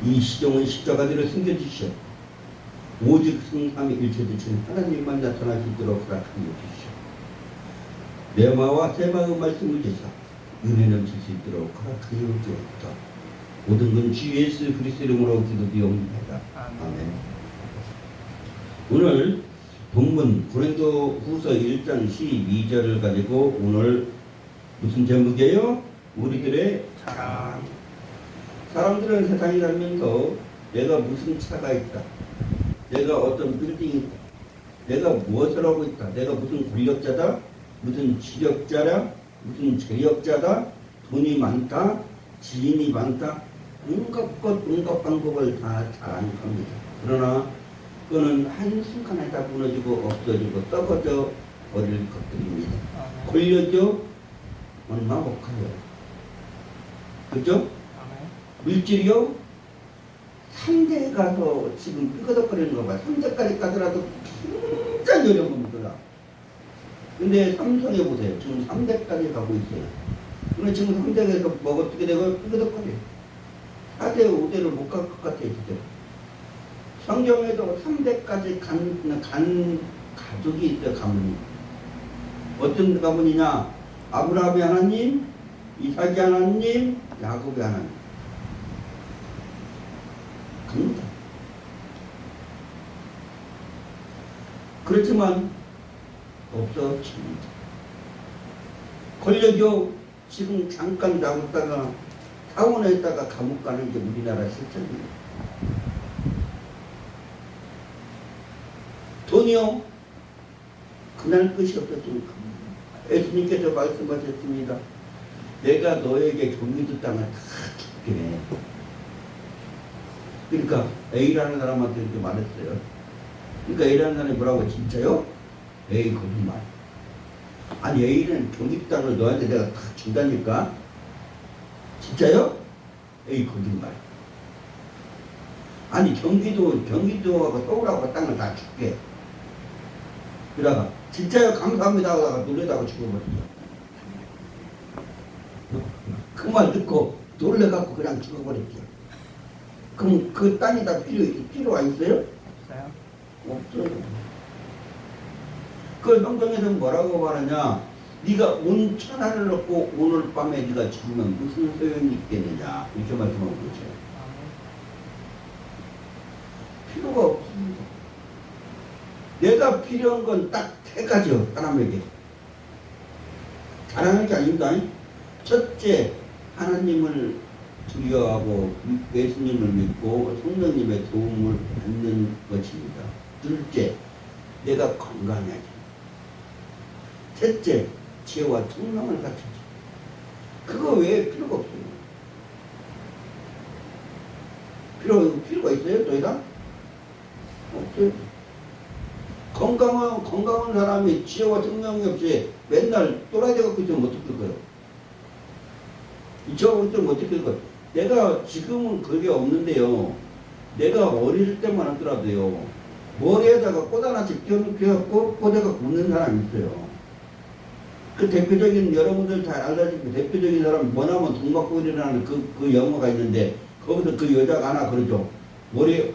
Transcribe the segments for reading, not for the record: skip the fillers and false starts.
이 시종은 십자가대로 숨겨주시오. 오직 성삼위 일체되신 하나님만 나타날 수 있도록 허락하여 주시오. 내마와 세마의 말씀을 제사 은혜 넘칠 수 있도록 허락하여 주옵소서. 모든 건 주 예수 그리스도 이름으로 기도드리옵나이다. 아멘. 오늘 본문 고린도 후서 1장 12절을 가지고 오늘 무슨 제목이에요? 우리들의 차. 사람들은 세상에 살면서 내가 무슨 차가 있다, 내가 어떤 빌딩이 있다, 내가 무엇을 하고 있다, 내가 무슨 권력자다, 무슨 지력자다, 무슨 재력자다, 돈이 많다, 지인이 많다, 온갖 것, 온갖 방법을 다 잘하는 겁니다. 그러나 그거는 한순간에 다 무너지고 없어지고 떨어져 버릴 것들입니다. 권력이요? 얼마 못 가요. 그죠? 물질이요? 3대 가서 지금 삐거덕거리는 거 봐. 3대까지 가더라도 굉장히 어려운 겁니다. 근데 삼성해 보세요. 지금 3대까지 가고 있어요. 근데 지금 3대에서 뭐가 어떻게 되고 삐거덕거려. 4대, 5대를 못 갈 것 같아요. 진짜. 성경에도 3대까지 간 가족이 있어요. 가문이. 어떤 가문이냐? 아브라함의 하나님, 이삭의 하나님, 야곱의 하나님. 갑니다. 그렇지만 없어집니다. 권력이요, 지금 잠깐 나갔다가 사원에 있다가 감옥 가는 게 우리나라 실정입니다. 돈이요, 그날 끝이 없어지면 갑니다. 예수님께서 말씀하셨습니다. 내가 너에게 경기도 땅을 다 줄게. 그러니까 A라는 사람한테 이렇게 말했어요. 그러니까 A라는 사람이 뭐라고? 진짜요? 에이, 거짓말. 아니, A는 경기도 땅을 너한테 내가 다 준다니까? 진짜요? 에이, 거짓말. 아니, 경기도하고 서울하고 땅을 다 줄게. 그러다가 진짜요? 감사합니다 하다가 놀래다가 죽어버렸죠. 그 말 듣고 놀래갖고 그냥 죽어버렸죠. 그럼 그 땅이 다 필요가 있어요? 없어요. 없어요. 그 성경에서 뭐라고 말하냐? 네가 온 천하를 얻고 오늘 밤에 네가 죽으면 무슨 소용이 있겠느냐? 이렇게 말씀하고 있죠. 필요가 없습니다. 내가 필요한 건 딱 3가지요. 사람에게. 자랑할 게 아닙니다. 첫째, 하나님을 두려워하고 예수님을 믿고 성령님의 도움을 받는 것입니다. 둘째, 내가 건강해야지. 셋째, 지혜와 청명을 갖추지. 그거 외에 필요가 없어요. 필요가 있어요? 더 이상? 없어요. 건강한 사람이 지혜와 청명이 없이 맨날 또라이돼갖고 있으면 어떻게 할 거예요? 저하고 있으면 어떻게 할 거예요? 내가 지금은 그게 없는데요. 내가 어릴 때만 하더라도요. 머리에다가 꽃 하나씩 껴놓고 꽂아가 굽는 사람이 있어요. 그 대표적인, 여러분들 잘 알다시피 대표적인 사람, 뭐냐면 동막골이라는 그 영화가 있는데, 거기서 그 여자가 하나 그러죠. 머리에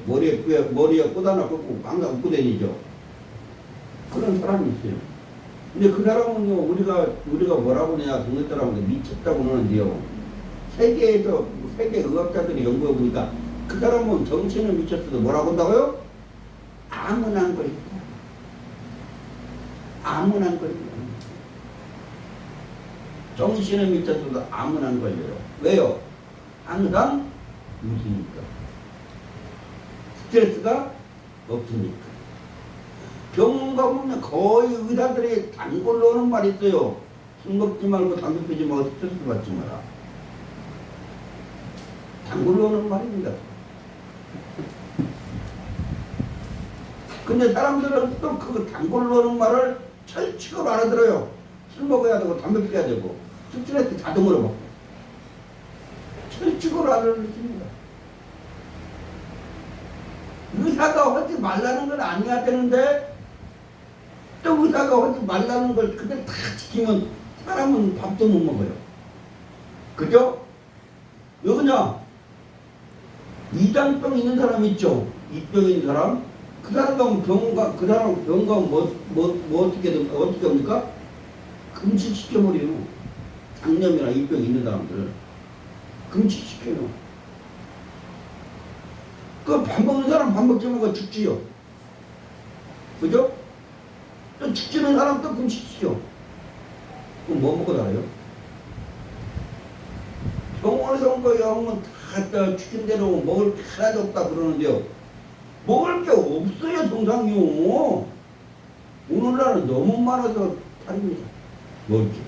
꽃 하나 꽂고 항상 웃고 다니죠. 그런 사람이 있어요. 근데 그 사람은요, 우리가 뭐라고 하냐, 그 사람은 미쳤다고 그러는데요. 세계 의학자들이 연구해 보니까 그 사람은 정신은 미쳤어도 뭐라고 한다고요? 암은한 거리다. 암은한 거리다. 정신은 미쳤어도 암은한 걸려요. 왜요? 항상 웃으니까. 스트레스가 없으니까. 병원 가보면 거의 의사들이 단골로 하는 말이 있어요. 술 먹지 말고 담배 피지 말고 스트레스 받지 마라. 단골로 하는 말입니다. 근데 사람들은 또 그 단골로 하는 말을 철칙으로 알아들어요. 술 먹어야 되고 담배 피워야 되고 스트레스 자동으로 먹고 철칙으로 알아듣습니다. 의사가 하지 말라는 건 아니어야 되는데 또 의사가 하지 말라는 걸 그대로 다 지키면 사람은 밥도 못 먹어요. 그죠? 왜 그러냐? 이장병 있는 사람 있죠? 이병 있는 사람? 그 사람 가면 그 사람 병 가면 어떻게 합니까? 금식시켜버려요. 장염이나 이병 있는 사람들을. 금식시켜요. 그 밥 먹는 사람 밥 먹지 말고 죽지요. 그죠? 또 죽지는 사람 또 금식시켜. 그럼 뭐 먹고 살아요? 병원에서 온 거 영은 다 죽인 대로 먹을 게 하나도 없다 그러는데요. 먹을 게 없어요, 정상이요. 오늘날은 너무 많아서 다릅니다. 먹을 게.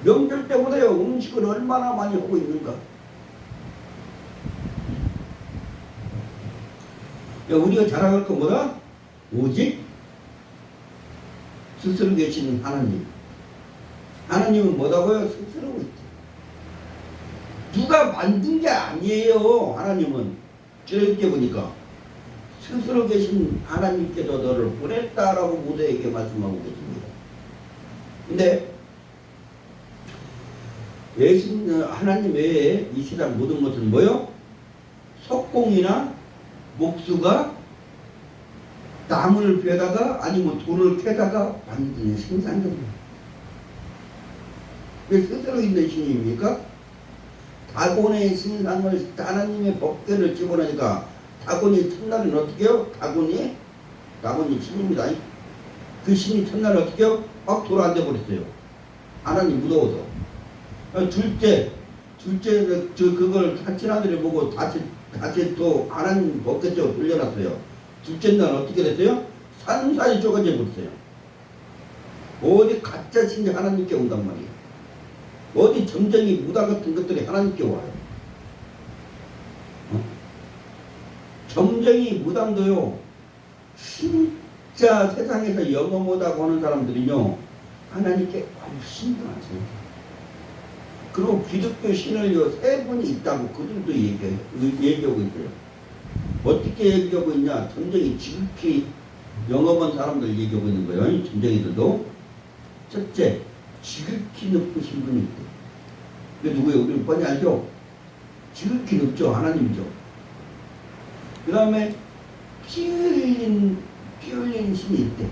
명절 때보다요, 음식을 얼마나 많이 하고 있는가. 우리가 자랑할 건 뭐다? 오직 스스로 계시는 하나님. 하나님은 뭐다고요? 스스로 있다. 누가 만든 게 아니에요. 하나님은 저렇게 보니까 스스로 계신 하나님께서 너를 보냈다라고 모두에게 말씀하고 계십니다. 근데 하나님 외에 이 세상 모든 것은 뭐요? 석공이나 목수가 나무를 베다가 아니면 돌을 캐다가 만드는 생산자입니다. 왜 스스로 있는 신입니까? 다곤의 신상을 하나님의 법궤를 집어넣으니까 다곤이 첫날은 어떻게 해요? 다곤이 신입니다. 그 신이 첫날 어떻게 해요? 막 돌아 앉아버렸어요. 하나님 무서워서. 둘째 그걸 사친 아들이 보고 다시 또 하나님 법궤 쪽으로 돌려놨어요. 둘째 날 어떻게 됐어요? 산산이 쪼개져 버렸어요. 어디 가짜 신이 하나님께 온단 말이에요. 어디 점쟁이 무당 같은 것들이 하나님께 와요. 점쟁이 무당도요, 진짜 세상에서 영어 못하고 하는 사람들은요, 하나님께 훨씬 더 많습니다. 그리고 기독교 신을요, 3분이 있다고 그들도 얘기하고 있어요. 어떻게 얘기하고 있냐? 점쟁이 지극히 영어본 사람들 얘기하고 있는 거예요. 점쟁이들도. 첫째, 지극히 높으신 분이 있대. 그게 누구예요? 우리는 뻔히 알죠? 지극히 높죠. 하나님이죠. 그 다음에 피 흘린 신이 있대.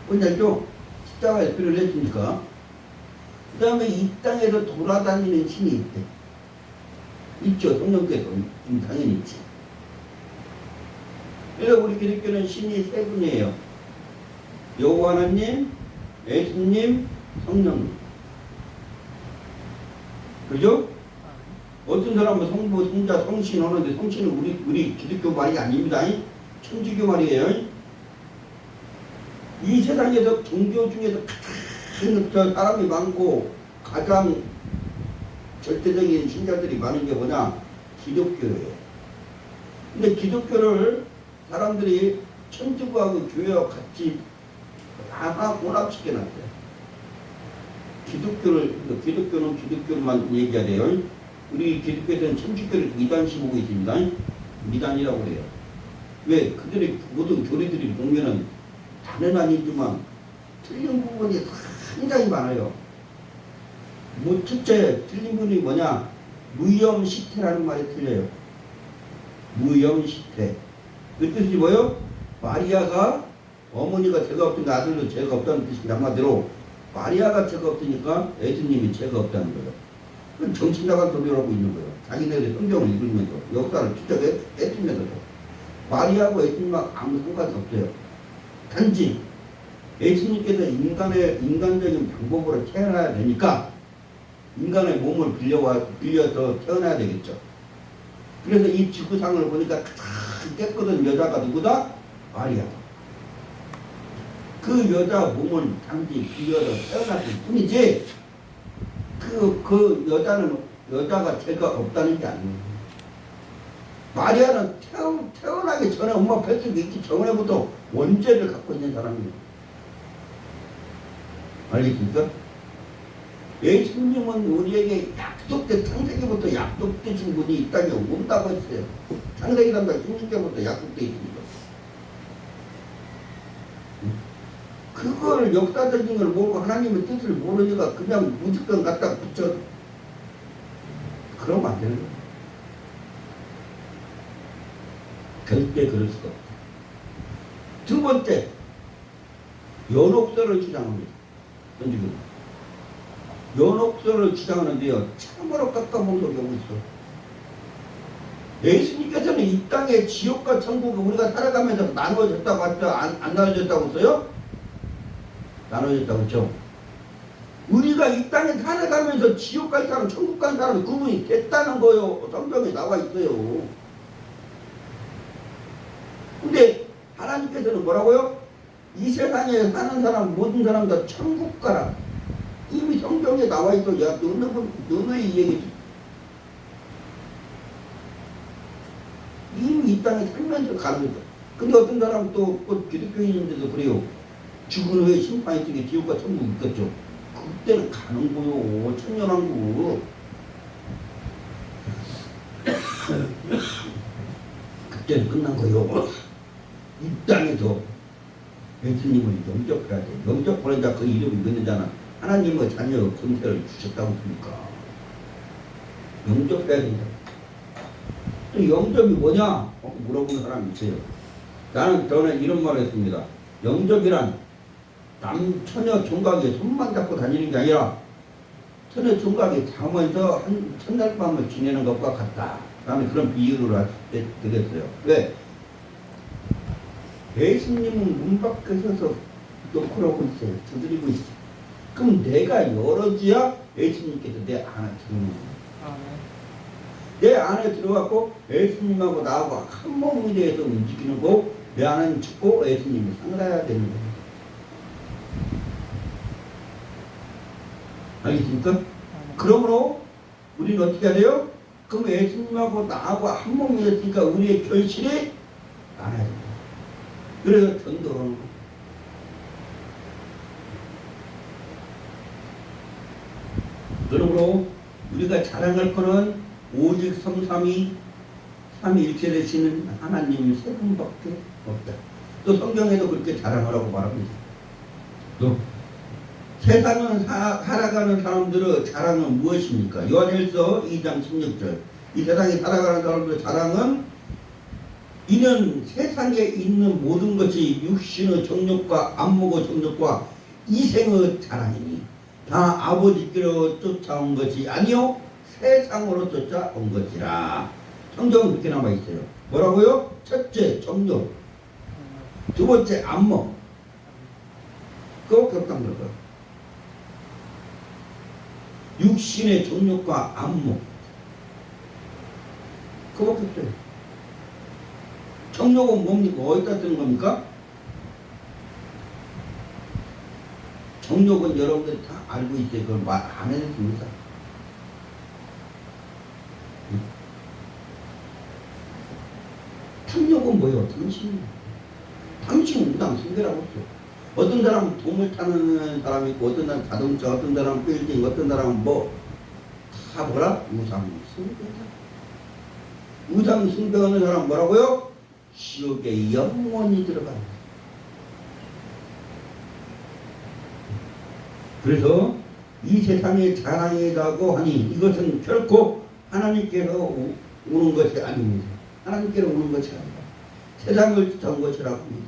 뻔히 알죠? 십자가에 피를 냈으니까. 그 다음에 이 땅에서 돌아다니는 신이 있대. 있죠. 성령께서 당연히 있지. 그래서 우리 기독교는 신이 3분이에요. 여호와 하나님, 예수님, 성령. 그죠? 어떤 사람은 성부, 성자, 성신 하는데 성신은 우리 기독교 말이 아닙니다. 천주교 말이에요. 이 세상에서 종교 중에서 가장 사람이 많고 가장 절대적인 신자들이 많은 게 뭐냐? 기독교예요. 근데 기독교를 사람들이 천주교하고 교회와 같이 다 혼합시켜놨어요. 기독교는 기독교만 얘기해야 돼요. 우리 기독교에서는 천주교를 미단시 보고 있습니다. 미단이라고 그래요. 왜? 그들의 모든 교리들이 보면은 다는 아니지만 틀린 부분이 상당히 많아요. 첫째 틀린 부분이 뭐냐? 무염시태라는 말이 틀려요. 무염시태. 그 뜻이 뭐예요? 마리아가 어머니가 죄가 없으니까 아들도 죄가 없다는 뜻이 한마디로 마리아가 죄가 없으니까 예수님이 죄가 없다는 거예요. 그건 정신 나간 소리를 하고 있는 거예요. 자기네들이 성경을 읽으면서 역사를 추적했으면서도 마리아하고 예수님하고 아무 상관이 없어요. 단지 예수님께서 인간적인 방법으로 태어나야 되니까 인간의 몸을 빌려서 태어나야 되겠죠. 그래서 이 지구상을 보니까 가장 깨끗한 여자가 누구다? 마리아다. 그 여자 몸은 단지 빌려서 태어났을 뿐이지 그 여자가 죄가 없다는 게 아니에요. 마리아는 태어나기 전에 엄마 뱃속에 있기 전에부터 원죄를 갖고 있는 사람이에요. 알겠습니까? 예수님은 우리에게 창세기부터 약속되신 분이 이 땅에 온다고 했어요. 창세기 3장 16절부터 약속되어 있습니다. 그걸 역사적인 걸 모르고 하나님의 뜻을 모르니까 그냥 무조건 갖다 붙여. 그러면 안 되는 거예요. 절대 그럴 수가 없다. 두 번째, 연옥설을 주장합니다. 지금 연옥설을 주장하는데요, 참으로 깎아본 적이 없어. 예수님께서는 이 땅의 지옥과 천국을 우리가 살아가면서 나눠졌다고 했죠? 안 나눠졌다고 했어요? 나눠졌다고 했죠? 우리가 이 땅에 살아가면서 지옥 갈 사람, 천국 갈 사람 구분이 됐다는 거요. 성경에 나와 있어요. 근데 하나님께서는 뭐라고요? 이 세상에 사는 사람, 모든 사람 다 천국 가라. 이미 성경에 나와 있어. 야, 너는 이 얘기지. 이미 이 땅에 살면서 가는 거죠. 근데 어떤 사람은 또 기독교인인데도 그래요. 죽은 후에 심판이 중에 지옥과 천국 있겠죠. 그때는 가는 거요. 천년왕국. 그때는 끝난 거요. 이 땅에서 예수님을 영접해야 돼. 영접하는 자 그 이름이 있는자는 하나님의 자녀 권세를 주셨다고 하니까 영접해야 된다. 영접이 뭐냐? 물어보는 사람이 있어요. 저는 이런 말을 했습니다. 영접이란 처녀 총각이 손만 잡고 다니는 게 아니라 처녀 총각이 잠에서 한 첫날 밤을 지내는 것과 같다. 라는 그런 비유를 드렸어요. 왜? 예수님은 문 밖에 서서 놓고라고 있어요. 두드리고 있어요. 그럼 내가 열어줘야 예수님께서 내 안에 들어오는 거예요. 내 안에 들어갔고 예수님하고 나하고 한 몸이 돼서 움직이는 거, 내 안에 죽고 예수님이 상달해야 되는 거예요. 알겠습니까? 그러므로 우리는 어떻게 해야 돼요? 그럼 예수님하고 나하고 한 몸이 됐으니까 우리의 결실이 나눠야 됩니다. 그래서 전도하는 거예요. 그러므로 우리가 자랑할 거는 오직 삼위일체 되시는 하나님 세 분밖에 없다. 또 성경에도 그렇게 자랑하라고 말합니다. 또 세상은 살아가는 사람들의 자랑은 무엇입니까? 요한일서 2장 16절. 이 세상에 살아가는 사람들의 자랑은 이는 세상에 있는 모든 것이 육신의 정욕과 안목의 정욕과 이생의 자랑이니 다 아버지께로 쫓아온 것이 아니요 세상으로 쫓아온 것이라. 성경은 그렇게 남아 있어요. 뭐라고요? 첫째 정욕, 두 번째 안목. 그거밖에 없다는 거예요. 육신의 정욕과 안목. 그거밖에 없어요. 정욕은 뭡니까? 어디다 쓰는 겁니까? 정욕은 여러분들이 다 알고 있어요. 그걸 말 안 해도 됩니다. 탐욕은 뭐예요? 탐심은 무당 숭배라고 했죠. 어떤 사람은 동물 타는 사람이 있고, 어떤 사람은 자동차, 어떤 사람은 빌딩, 어떤 사람은 다 뭐라? 우상 숭배다. 우상 숭배하는 사람 뭐라고요? 지옥에 영원히 들어간다. 그래서 이 세상의 자랑이라고 하니 이것은 결코 하나님께로 오는 것이 아닙니다. 하나님께로 오는 것이 아니라 세상을 쫓아온 것이라고 합니다.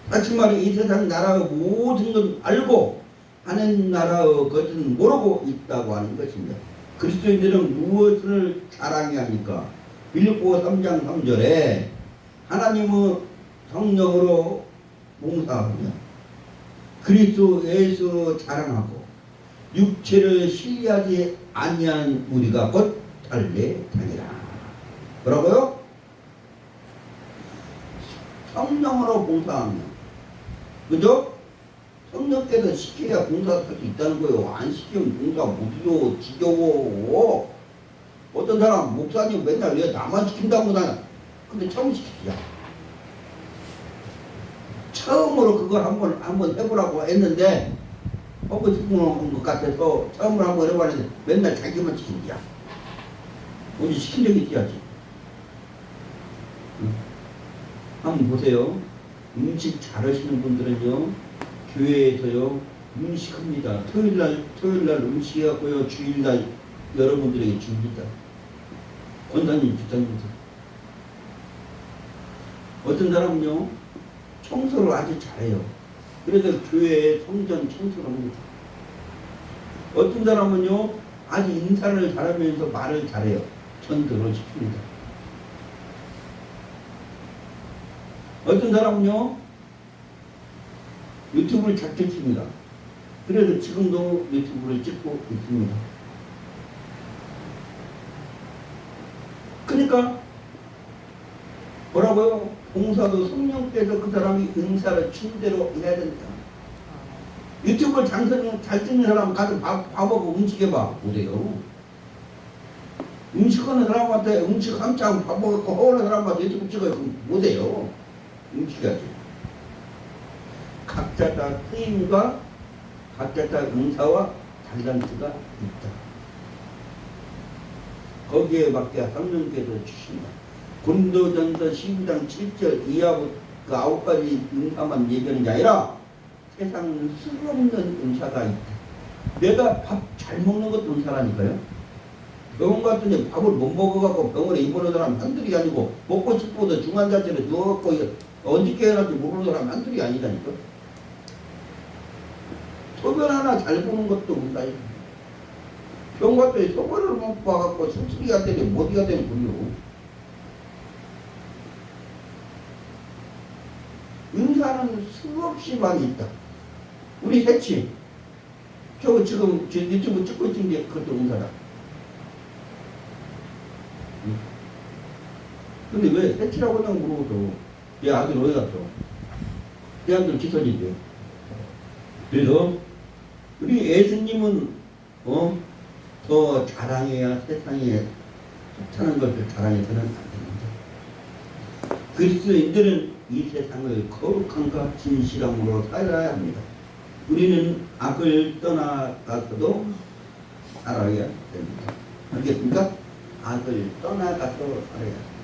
다시 말해 이 세상 나라의 모든 걸 알고 하는 나라의 것은 모르고 있다고 하는 것입니다. 그리스도인들은 무엇을 자랑해야 합니까? 빌립보 3장 3절에 하나님의 성령으로 봉사하며 그리스도 예수 자랑하고 육체를 신뢰하지 아니한 우리가 곧 할례당이라. 뭐라고요? 성령으로 봉사하며, 그죠? 성령께서 시켜야 봉사할 수 있다는 거예요. 안 시키면 봉사 못해요. 지겨워. 어떤 사람 목사님 맨날 왜 나만 시킨다고 나는. 근데 처음 시키자. 처음으로 그걸 한번 해보라고 했는데 하고 싶은 것 같아서 처음으로 한번 해봤는데 맨날 자기만 시킨다. 언제 시킨 적이 있어야지. 한번 보세요. 음식 잘하시는 분들은요 교회에서요 음식합니다. 토요일날 음식하고요 주일날 여러분들에게 줍니다. 권사님, 주장님들. 어떤 사람은요, 청소를 아주 잘해요. 그래서 교회에 성전 청소를 합니다. 어떤 사람은요, 아주 인사를 잘하면서 말을 잘해요. 전도를 시킵니다. 어떤 사람은요, 유튜브를 잘 찍습니다. 그래서 지금도 유튜브를 찍고 있습니다. 그러니까 뭐라고요? 봉사도 성령께서 그 사람이 은사를 준 대로 해야 된다. 유튜브를 잘 찍는 사람 가서 밥하고 음식해봐. 못해요. 음식하는 사람한테 음식 한창 밥 먹고 허우는 사람한테 유튜브 찍어요. 못해요. 음식하지. 각자 다 쓰임과 각자 다 은사와 달란트가 있다. 거기에 맞게 성령께서 주신다. 고린도전서 12장 7절 이하부 그 9가지 은사만 얘기하는 게 아니라 세상은 쓸모없는 은사가 있다. 내가 밥 잘 먹는 것도 은사라니까요. 병원 갔더니 밥을 못 먹어갖고 병원에 입원한 사람 한둘이 아니고 먹고 싶어도 중환자실에 누워갖고 언제 깨어날지 모르는 사람 한둘이 아니다니까. 소변 하나 잘 보는 것도 은사예요. 병원 갔더니 소변을 못 봐갖고 숨소리가 되니 못이가 되는 거요. 은사는 수없이 많이 있다. 우리 새치 저 지금 유튜브 찍고 있는 게 그것도 은사다. 근데 왜 새치라고 그냥 물어보죠. 내 아들 어디 갔어? 내 아들 기선인데. 그래서 우리 예수님은 더 자랑해야 세상에 좋다는 것을 자랑해서는 안 됩니다. 그리스도인들은 이 세상을 거룩함과 진실함으로 살아야 합니다. 우리는 악을 떠나가서도 살아야 됩니다. 알겠습니까? 악을 떠나가서 살아야 합니다.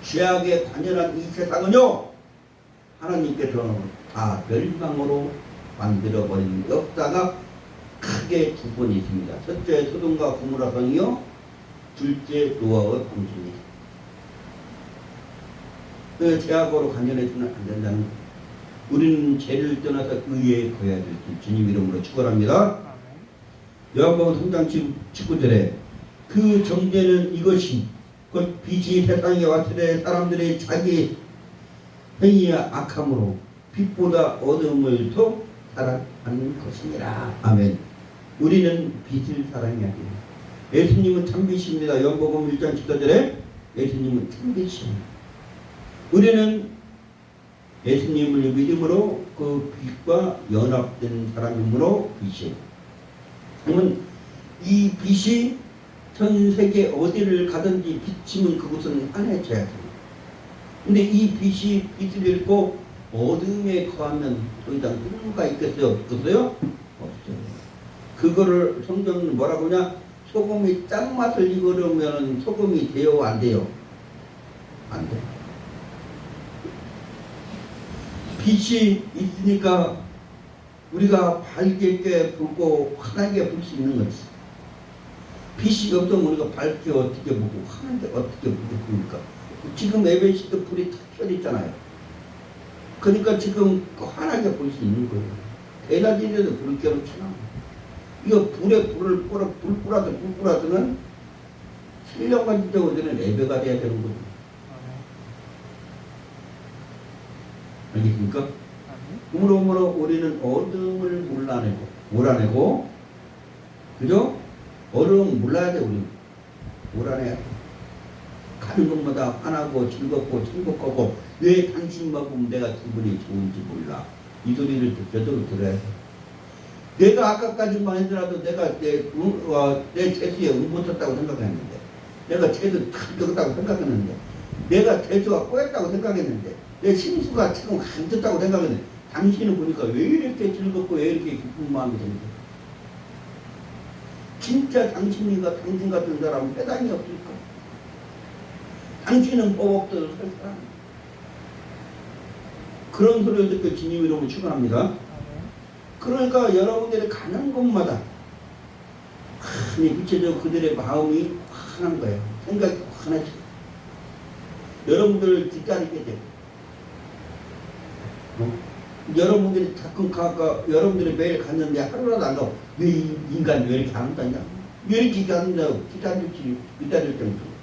죄악에 관연한 이 세상은요, 하나님께서 다 멸망으로 만들어버린 역사가 크게 두 번 있습니다. 첫째 소돔과 고모라 성이요, 둘째 노아의 방주입니다. 그 죄악으로 관련해서는 안 된다는 것. 우리는 죄를 떠나서 의에 거해야 될 주님 이름으로 축원합니다. 요한복음 3장 19절에 그 정죄는 이것이 곧 빛이 세상에 왔을 때 사람들의 자기 행위와 악함으로 빛보다 어둠을 더 사랑하는 것이니라. 아멘. 우리는 빛을 사랑해야 돼요. 예수님은 참빛입니다. 요한복음 1장 14절에 예수님은 참빛입니다. 우리는 예수님을 믿음으로 그 빛과 연합된 사람이므로 빛이에요. 그러면 이 빛이 전 세계 어디를 가든지 비치면 그곳은 환해져야 돼요. 근데 이 빛이 빛을 잃고 어둠에 거하면 더 이상 누군가 있겠어요? 없겠어요? 없어요. 그거를 성경은 뭐라고 하냐? 소금이 짠맛을 익으려면 소금이 돼요? 안 돼요? 안 돼요. 빛이 있으니까 우리가 밝게 불고 환하게 불 수 있는 거지. 빛이 없으면 우리가 밝게 어떻게 보고 환하게 어떻게 보니까 지금 에베시도 불이 탁 켜있잖아요. 그러니까 지금 환하게 볼 수 있는 거예요. 대낮인데도 불을 켜놓잖아. 이거 불에 불을 뿌라서는 7년간 지나고 되는 예배가 돼야 되는 거죠. 알겠습니까? 그러므로 우리는 어둠을 몰아내고, 그죠? 어둠을 몰라야 돼, 우리는. 몰아내야 돼. 가는 것마다 환하고 즐겁고 행복하고, 왜 당신만 보면 내가 기분이 좋은지 몰라. 이 소리를 저절로 들어야 돼. 내가 아까까지만 하더라도 내가 내 재수에 못 쳤다고 생각했는데, 내가 재수 탁 적었다고 생각했는데, 내가 재수가 꼬였다고 생각했는데, 내 심수가 지금 안 졌다고 생각했는데, 당신은 보니까 왜 이렇게 즐겁고 왜 이렇게 기쁜 마음이 듭니까? 진짜 당신 같은 사람은 회당이 없을까? 당신은 법 없어도 살 사람. 그런 소리를 듣고 주님 이름으로 축원합니다. 그러니까 여러분들이 가는 곳마다 환히 비춰져 그들의 마음이 환한 거예요. 생각이 환하죠. 여러분들을 기다리게 되고, 여러분들이 가끔 여러분들이 매일 갔는데 하루라도 안 가고, 왜 인간 왜 이렇게 안 온다냐? 왜 이렇게 기다린다고? 기다릴 정도.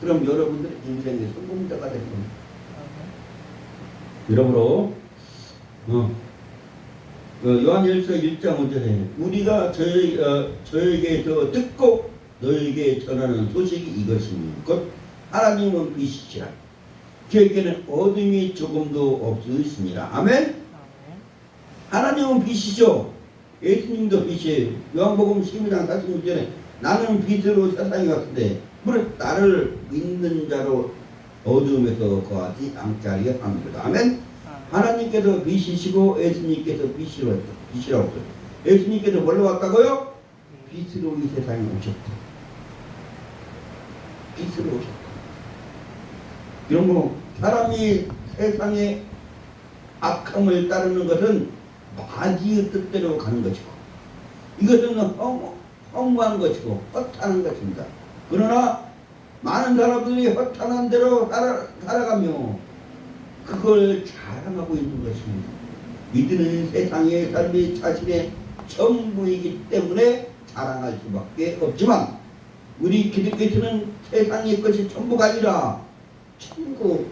그럼 여러분들의 인생의 성공자가 될 겁니다. 여러분으로 요한일서 1장 5절에 우리가 저에게 듣고 너에게 전하는 소식이 이것이니 곧 하나님은 빛이시라 그에게는 어둠이 조금도 없으시니라. 아멘. 하나님은 빛이죠. 예수님도 빛이에요. 요한복음 12장 46절에 나는 빛으로 세상에 왔는데 무릇 나를 믿는 자로 어둠에서 거하지 않게 하려 합니다. 아멘. 하나님께서 빛이시고 예수님께서 빛이라고 했어요. 예수님께서 뭘로 왔다고요? 빛으로 이 세상에 오셨다. 빛으로 오셨다. 이런 거 사람이 세상에 악함을 따르는 것은 마귀의 뜻대로 가는 것이고 이것은 허무한 것이고 허탄한 것입니다. 그러나 많은 사람들이 허탄한 대로 살아가며 그걸 자랑하고 있는 것입니다. 믿는 세상의 삶이 자신의 전부이기 때문에 자랑할 수밖에 없지만 우리 기독교인은 세상의 것이 전부가 아니라 천국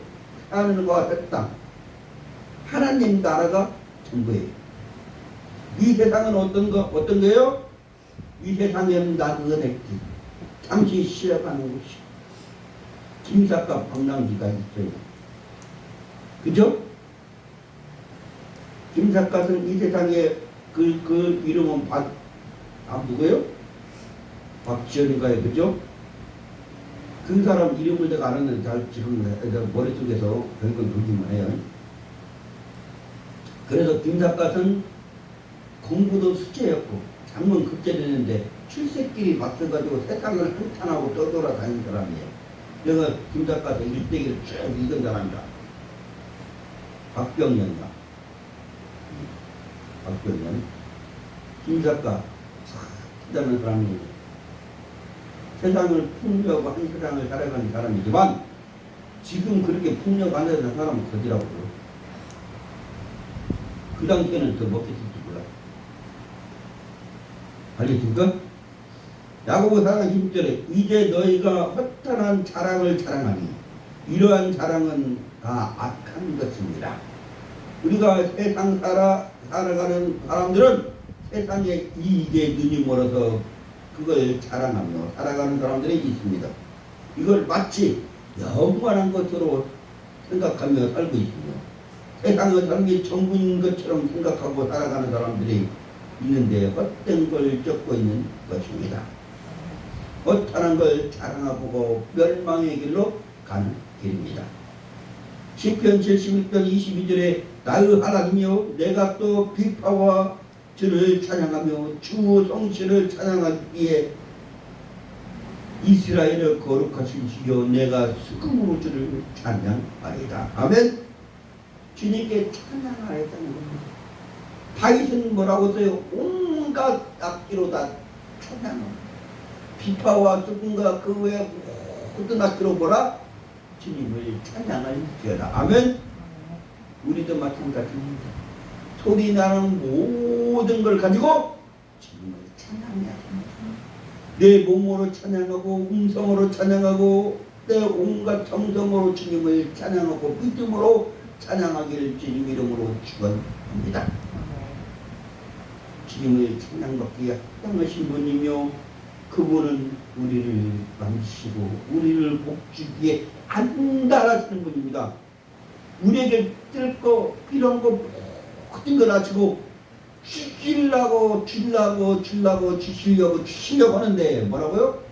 하늘과 땅 하나님 나라가 전부예요. 이 세상은 어떤 거예요? 이 세상에는 나그네끼 잠시 쉬어가는 곳이 김삿갓 방랑기가 있어요. 그죠? 김삿갓은 이 세상에 그 이름은 누구예요? 박지연인가요? 그죠? 그 사람 이름을 내가 알았는데 잘 지금 머릿속에서 별건 돌기만 해요. 그래서 김삿갓은 공부도 수재였고 장문 급제되는데 출세길이 막혀가지고 세상을 한탄하고 떠돌아다니는 사람이에요. 내가 김삿갓의 일대기를 쭉 읽은 사람이다. 박병년이다. 박병년. 김삿갓 대단한 사람이에요. 세상을 풍요하고 한 세상을 살아가는 사람이지만 지금 그렇게 풍요가 안 되는 사람은 거지라고요. 그 당시에는 더 먹혔을지 몰라요. 알겠습니까? 야고보 4장 10절에 이제 너희가 허탄한 자랑을 자랑하니 이러한 자랑은 다 악한 것입니다. 우리가 세상 살아가는 사람들은 세상의 이익에 눈이 멀어서 그걸 자랑하며 살아가는 사람들이 있습니다. 이걸 마치 영원한 것으로 생각하며 살고 있으며 세상의 삶이 전부인 것처럼 생각하고 살아가는 사람들이 있는데 헛된 걸 쫓고 있는 것입니다. 허탄한 걸 자랑하고 멸망의 길로 가는 길입니다. 시편 76편 22절에 나의 하나님이여 내가 또 비파와 주를 찬양하며 주 성실을 찬양하기에 이스라엘을 거룩하신 주여 내가 수금으로 주를 찬양하리다. 아멘. 주님께 찬양하였다는 겁니다. 다윗은 뭐라고 써요? 온갖 악기로 다 찬양합니다. 비파와 수금과 그 외에 모든 악기로 뭐라? 주님을 찬양할지어다. 아멘. 우리도 마찬가지입니다. 소리 나는 모든 걸 가지고 주님을 찬양해야 합니다. 내 몸으로 찬양하고 음성으로 찬양하고 내 온갖 정성으로 주님을 찬양하고 믿음으로 찬양하기를 주님 이름으로 축원합니다. 주님을 찬양받기에 합당하신 분이며 그분은 우리를 만지시고 우리를 복주기에 안달하시는 분입니다. 우리에게 뜰 거 필요한 거 모든 걸 아시고 주시려고 주시려고 하는데 뭐라고요?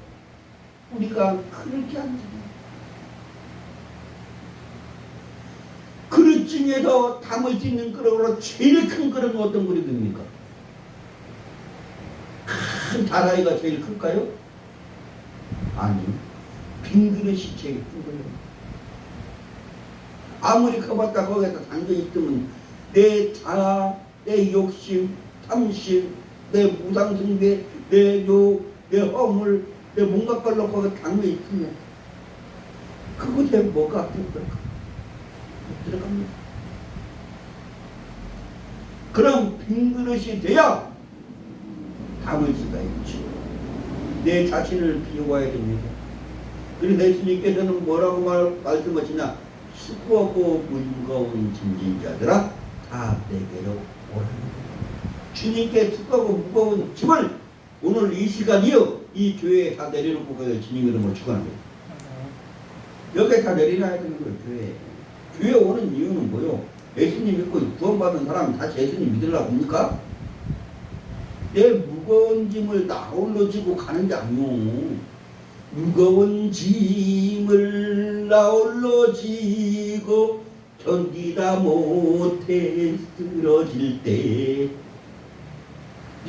우리가 그렇게 안 돼요. 그릇 중에서 담을 수 있는 그릇으로 제일 큰 그릇은 어떤 그릇입니까? 큰 다라이가 제일 클까요? 아니, 빈 그릇이 제일 큰 거예요. 아무리 커봤다 거기에다 담겨 있으면 내 자아, 내 욕심, 탐심, 내 무상승배, 내 허물, 내 뭔가 걸로 거기 담겨 있으면 그곳에 뭐가 들어갑니다. 그럼 빈 그릇이 돼야 담을 수가 있죠. 내 자신을 비워야 됩니다. 그래서 예수님께서는 뭐라고 말씀하시냐? 수고하고 무거운 짐진 자들아 다 내게로 오라. 주님께 수고하고 무거운 짐을 오늘 이 시간이요 이 교회에 다 내려놓고 가요. 주님 이름으로 축원합니다. 여기에 다 내려놔야 되는 거예요. 교회에 오는 이유는 뭐요? 예수님 믿고 구원받은 사람이 다시 예수님 믿으려고 합니까? 내 무거운 짐을 나 홀로 지고 가는 게 아니오. 무거운 짐을 나 홀로 지고 견디다 못해 쓰러질 때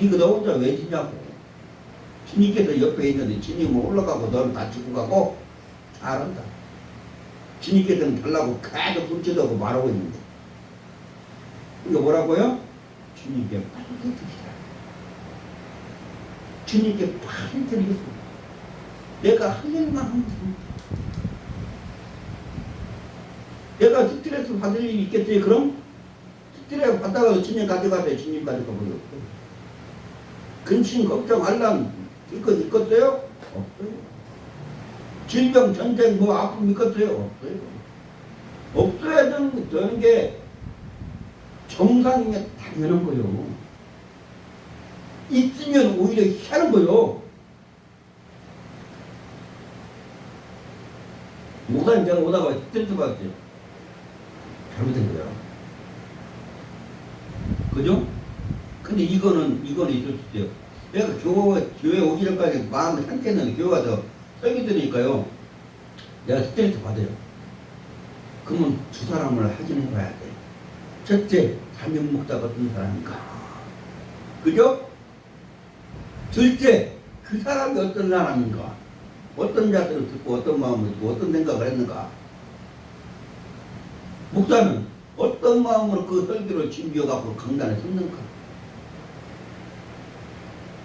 네가 너 혼자 왜 지냐고. 주님께서 옆에 있는데 주님은 올라가고 너는 다치고 가고 잘한다. 주님께서는 달라고 계속 훔쳐다고 말하고 있는데 이거 뭐라고요? 주님께 빨리 드리라. 주님께 빨리 드리겠습니다. 내가 할 일만 하면 됩니다. 내가 스트레스 받을 일이 있겠지? 그럼 스트레스 받다가 주님 가져가세요. 주님 가져가버려. 근심 걱정하려면 이것 있겠어요? 없어요. 질병, 전쟁, 뭐 아픔 있겠어요? 없어요. 없어야 되는 게 정상이면 당연한 거요. 있으면 오히려 희한한 거요. 목사님 제가 오다가 스트레스 받았어요. 잘못된 거야. 그죠? 근데 이거는 있을 수 있어요. 내가 교회 오기 전까지 마음의 상태는 교회 와서 설교 들으니까요. 내가 스트레스 받아요. 그러면 두 사람을 확인해봐야 돼. 첫째, 담임 목사가 어떤 사람인가. 그죠? 둘째, 그 사람이 어떤 사람인가. 어떤 자세를 듣고 어떤 마음을 듣고 어떤 생각을 했는가. 목사는 어떤 마음으로 그 설교를 준비해갖고 강단에 섰는가.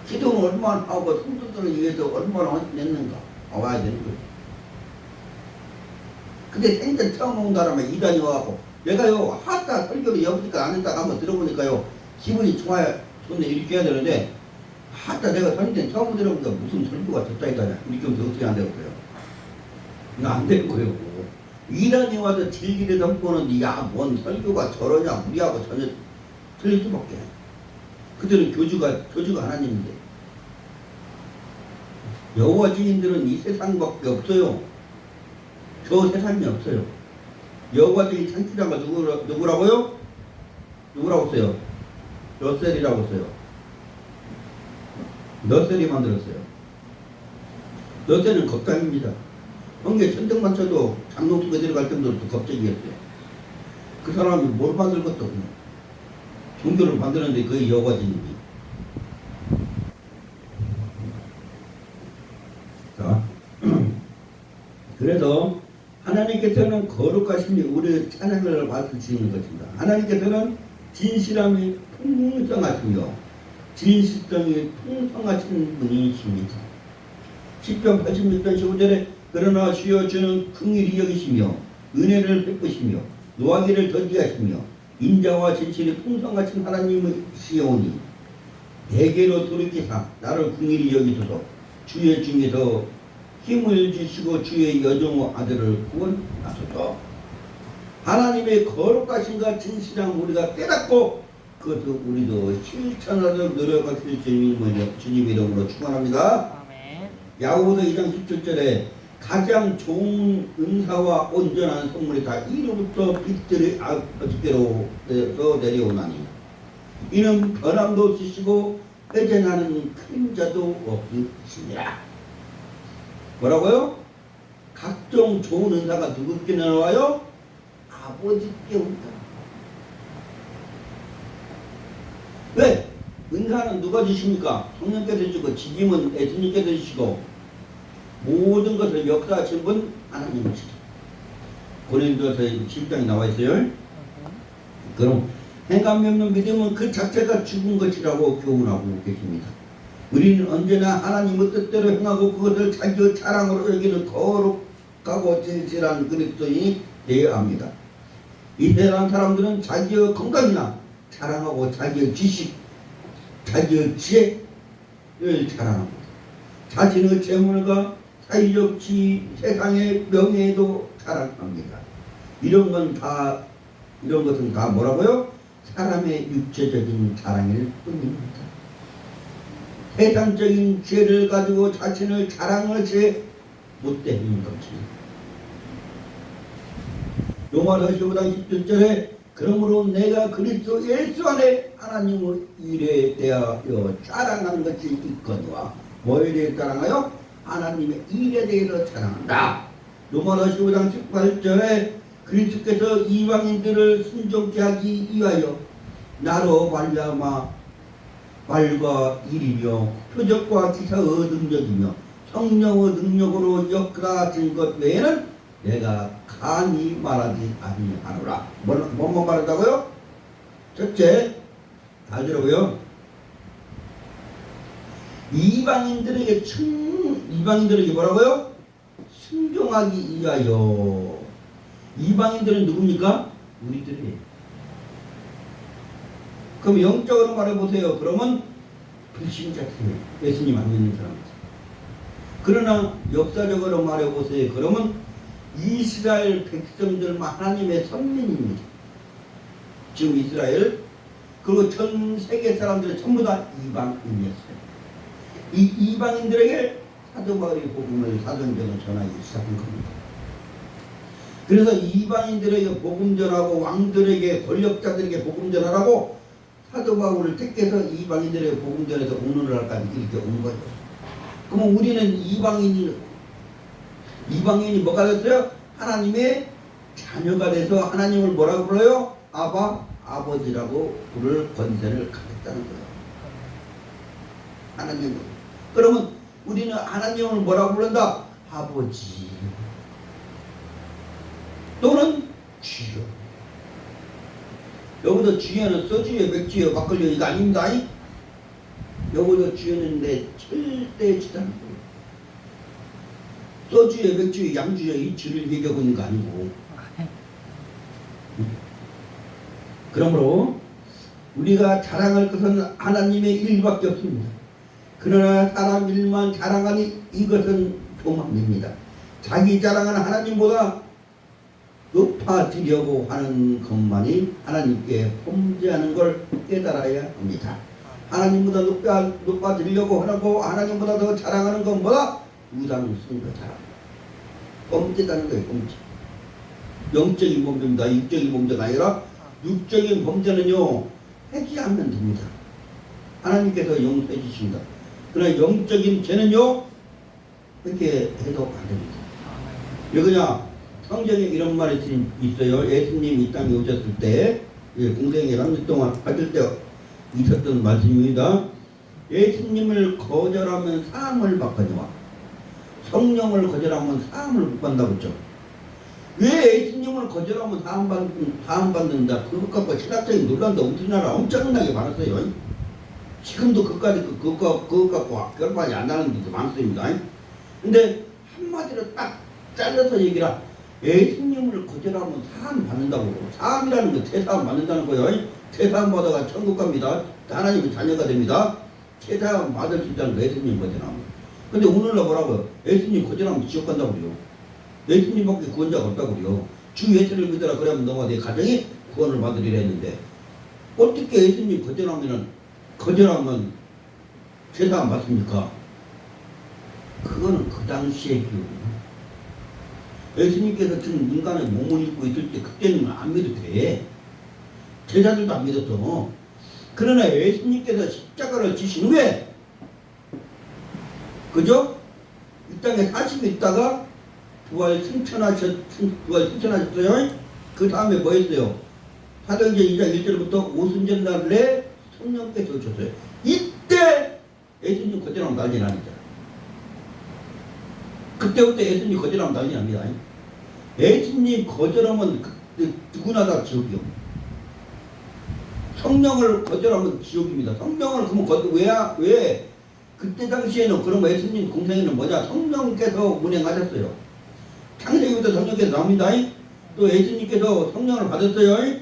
기도는 얼마나 하고 성도들을 위해서 얼마나 냈는가. 와야 되는 거예요. 근데 생전 처음 온 사람이 이단이 와갖고 내가요 하다 설교를 여기니까 안 했다가 한번 들어보니까요 기분이 좋아요. 좋네 이렇게 해야 되는데 하다 내가 설교 처음 들어보니까 무슨 설교가 좋다 이거냐 이렇게 하면 어떻게 안 되겠어요? 이거 안 되는 거예요. 이단이 와서 질기를 덮고는 야뭔 설교가 저러냐 우리하고 전혀 틀릴 수밖에. 그들은 교주가 하나님인데 여호와 증인들은 이 세상밖에 없어요. 저 세상이 없어요. 여호와 증인 창출자가 누구라고요? 누구라고 써요? 러셀이라고 써요. 러셀이 만들었어요. 러셀은 겁장입니다. 형제 천등만 쳐도 장롱 속에 들어갈 정도로 겁쟁이였어요. 그 사람이 뭘 만들 것도 없네. 종교를 만드는데 그게 여호와 증인이. 자, 그래서 하나님께서는 거룩하심이 우리의 찬양을 받으시는 것입니다. 하나님께서는 진실함이 풍성하시며 진실성이 풍성하신 분이십니다. 10편 86편 15절에 그러나 주여 주는 긍휼히 여기시며 은혜를 베푸시며 노하기를 더디하시며 인자와 진실이 풍성하신 하나님이시오니 내게로 돌이키사 나를 긍휼히 여기소서. 주의 중에서 힘을 주시고 주의 여종의 아들을 구원하소서. 하나님의 거룩하신가 진실함 우리가 깨닫고 그것을 우리도 실천하도록 노력하실 주님 이름으로 축원합니다. 야고보서 2장 17절에 가장 좋은 은사와 온전한 선물이 다 이로부터 빛들의 아버지께로서 내려오나니 이는 변함도 없으시고 회전하는 그림자도 없으시니라. 뭐라고요? 각종 좋은 은사가 누구께 나와요? 아버지께 온다. 왜? 은사는 누가 주십니까? 성령께서 주시고 직임은 예수님께서 주시고 모든 것을 역사하신 분 하나님이시죠. 고린도서 7장에 나와 있어요. 그럼 행함이 없는 믿음은 그 자체가 죽은 것이라고 교훈하고 계십니다. 우리는 언제나 하나님의 뜻대로 행하고 그것을 자기의 자랑으로 여기는 착하고 진실한 그리스도인이 되어야 합니다. 이 세상 사람들은 자기의 건강이나 자랑하고 자기의 지식, 자기의 지혜를 자랑합니다. 자신의 재물과 사회적 지위, 세상의 명예도 자랑합니다. 이런 것은 다 뭐라고요? 사람의 육체적인 자랑일 뿐입니다. 세상적인 지혜를 가지고 자신을 자랑을 제 못되는 것입니다. 로마서 15장 17절에 그러므로 내가 그리스도 예수 안에 하나님의 일에 대하여 자랑하는 것이 있거니와 뭐에 대해 자랑하여? 하나님의 일에 대해서 자랑한다. 로마서 15장 18절에 그리스도께서 이방인들을 순종케 하기 위하여 나로 말미암아 말과 일이며 표적과 기사의 능력이며 성령의 능력으로 역사하신 것 외에는 내가 감히 말하지 아니하노라. 뭐뭐 말한다고요? 첫째, 잘 들어보요. 이방인들에게 뭐라고요? 순종하기 위하여. 이방인들은 누굽니까? 우리들이에요. 그럼 영적으로 말해보세요. 그러면 불신자들이에요. 예수님 안 믿는 사람들. 그러나 역사적으로 말해보세요. 그러면 이스라엘 백성들만 하나님의 선민입니다. 지금 이스라엘 그리고 전 세계 사람들은 전부 다 이방인이었어요. 이 이방인들에게 사도 바울이 복음을 사도행전을 전하기 시작한 겁니다. 그래서 이방인들에게 복음 전하고 왕들에게 권력자들에게 복음 전하라고 사도 바울을 택해서 이방인들에게 복음 전해서 오늘날까지 이렇게 온 거죠. 그러면 우리는 이방인이 뭐가 됐어요? 하나님의 자녀가 돼서 하나님을 뭐라고 불러요? 아버지라고 부를 권세를 갖겠다는 거예요. 하나님을. 그러면 우리는 하나님을 뭐라고 부른다? 아버지 또는 주여. 여기서 주여는 소주여, 맥주여, 막걸리여 이거 아닙니다. 여기서 주여는 내 절대 주단 거예요. 소주여, 맥주여, 양주여 이 주를 얘기하고 있는 거 아니고. 그러므로 우리가 자랑할 것은 하나님의 일밖에 없습니다. 그러나 사람 일만 자랑하니 이것은 교만입니다. 자기 자랑은 하나님보다 높아지려고 하는 것만이 하나님께 범죄하는 걸 깨달아야 합니다. 하나님보다 높아지려고 하고 하나님보다 더 자랑하는 건 뭐다? 우상숭배 자랑. 범죄다는 거예요. 범죄. 영적인 범죄입니다. 육적인 범죄가 아니라 육적인 범죄는요 회개하면 됩니다. 하나님께서 용서해 주십니다. 그러나 영적인 죄는요 회개해도 안 됩니다. 왜 그러냐? 성경에 이런 말이 있어요. 예수님이 이 땅에 오셨을 때 공생애 3년 동안 받을 때 있었던 말씀입니다. 예수님을 거절하면 사함을 받거니와 성령을 거절하면 사함을 못 받는다고 했죠. 왜 예수님을 거절하면 사함 받는다? 그것 갖고 신학적인 논란도 우리나라 엄청나게 많았어요. 지금도 그것 갖고 결판이 안 나는 게 많습니다. 근데 한마디로 딱 잘라서 얘기라. 예수님을 거절하면 사함 받는다고. 사함이라는 건 제사함 받는다는 거예요. 제사함 받아가 천국 갑니다. 하나님의 자녀가 됩니다. 제사함 받을 수 있다는 거 예수님 거절하면. 근데 오늘날 뭐라고요? 예수님 거절하면 지옥 간다고 그래요. 예수님밖에 구원자가 없다고 그래요. 주 예수를 믿으라 그러면 너가 내 가정이 구원을 받으리라 했는데 어떻게 예수님 거절하면 제사함 받습니까? 그거는 그 당시의 기억이에요. 예수님께서 지금 인간의 몸을 입고 있을 때 그때는 안 믿어도 돼. 제자들도 안 믿었어. 그러나 예수님께서 십자가를 지신 후에 그죠? 이 땅에 40일 있다가 부활 승천하셨어요. 그 다음에 뭐 했어요? 사도행전 2장 1절부터 오순절 날에 성령께서 오셨어요. 이때 예수님 거절하면 난리 나니까. 그때부터 예수님 거절하면 난리 납니다. 예수님 거절하면 누구나 다 지옥이요. 성령을 거절하면 지옥입니다. 성령을 그러면 왜 그때 당시에는 그럼 예수님 공생에는 뭐냐? 성령께서 운행하셨어요. 창세기부터 성령께서 나옵니다. 또 예수님께서 성령을 받았어요.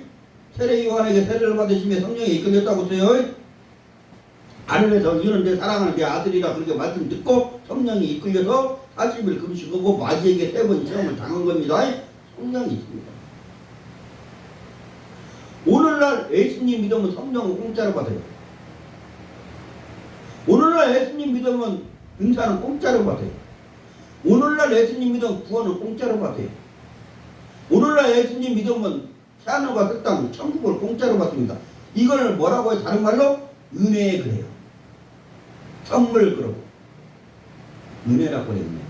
세례 요한에게 세례를 받으시며 성령에 이끌렸다고 써요. 하늘에서 이는 내 사랑하는 내 아들이라 그렇게 말씀 듣고 성령이 이끌려서 40일 금식하고 마귀에게 3번 시험을 당한 겁니다. 성령이 있습니다. 오늘날 예수님 믿으면 성령은 공짜로 받아요. 오늘날 예수님 믿으면 은사는 공짜로 받아요. 오늘날 예수님 믿으면 구원은 공짜로 받아요. 오늘날 예수님 믿으면 하늘과 그 땅 천국을 공짜로 받습니다. 이걸 뭐라고 해요? 다른 말로 은혜에 그래요. 선물 그러고 은혜라고 그래요. 은혜.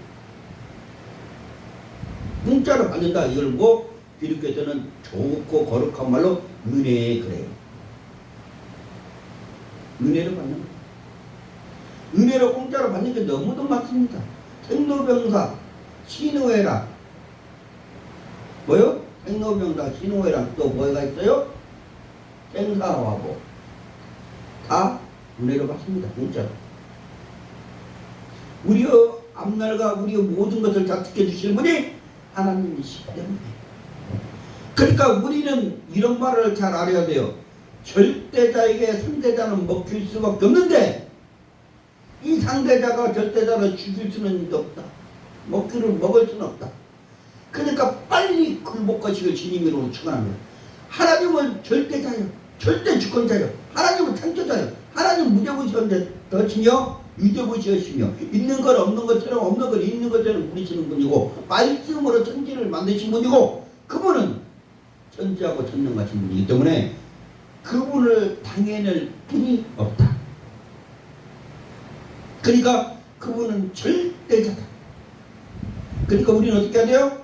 공짜로 받는다. 이걸 뭐 기독교에서는 좋고 거룩한 말로 은혜에 그래요. 은혜를 받는 거예요. 은혜로 공짜로 받는 게 너무도 많습니다. 생로병사, 신우회라 뭐요? 생로병사, 신우회랑 또 뭐가 있어요? 생사화보 다 은혜로 받습니다. 공짜로. 우리의 앞날과 우리의 모든 것을 다 지켜주실 분이 하나님이시기 때문에. 그러니까 우리는 이런 말을 잘 알아야 돼요. 절대자에게 상대자는 먹힐 수밖에 없는데 이 상대자가 절대자를 죽일 수는 없다. 먹을 수는 없다. 그러니까 빨리 굴복하시길 주님으로 축원합니다. 하나님은 절대자요. 절대 주권자요. 하나님은 창조자요. 하나님 무죄부시여 유죄부시여 있는 것 없는 것처럼 없는 걸 있는 것처럼 부리시는 분이고 말씀으로 천지를 만드신 분이고 그분은 천지하고 천명하신 분이기 때문에 그분을 당해낼 분이 없다. 그러니까 그분은 절대자다. 그러니까 우리는 어떻게 해야 돼요?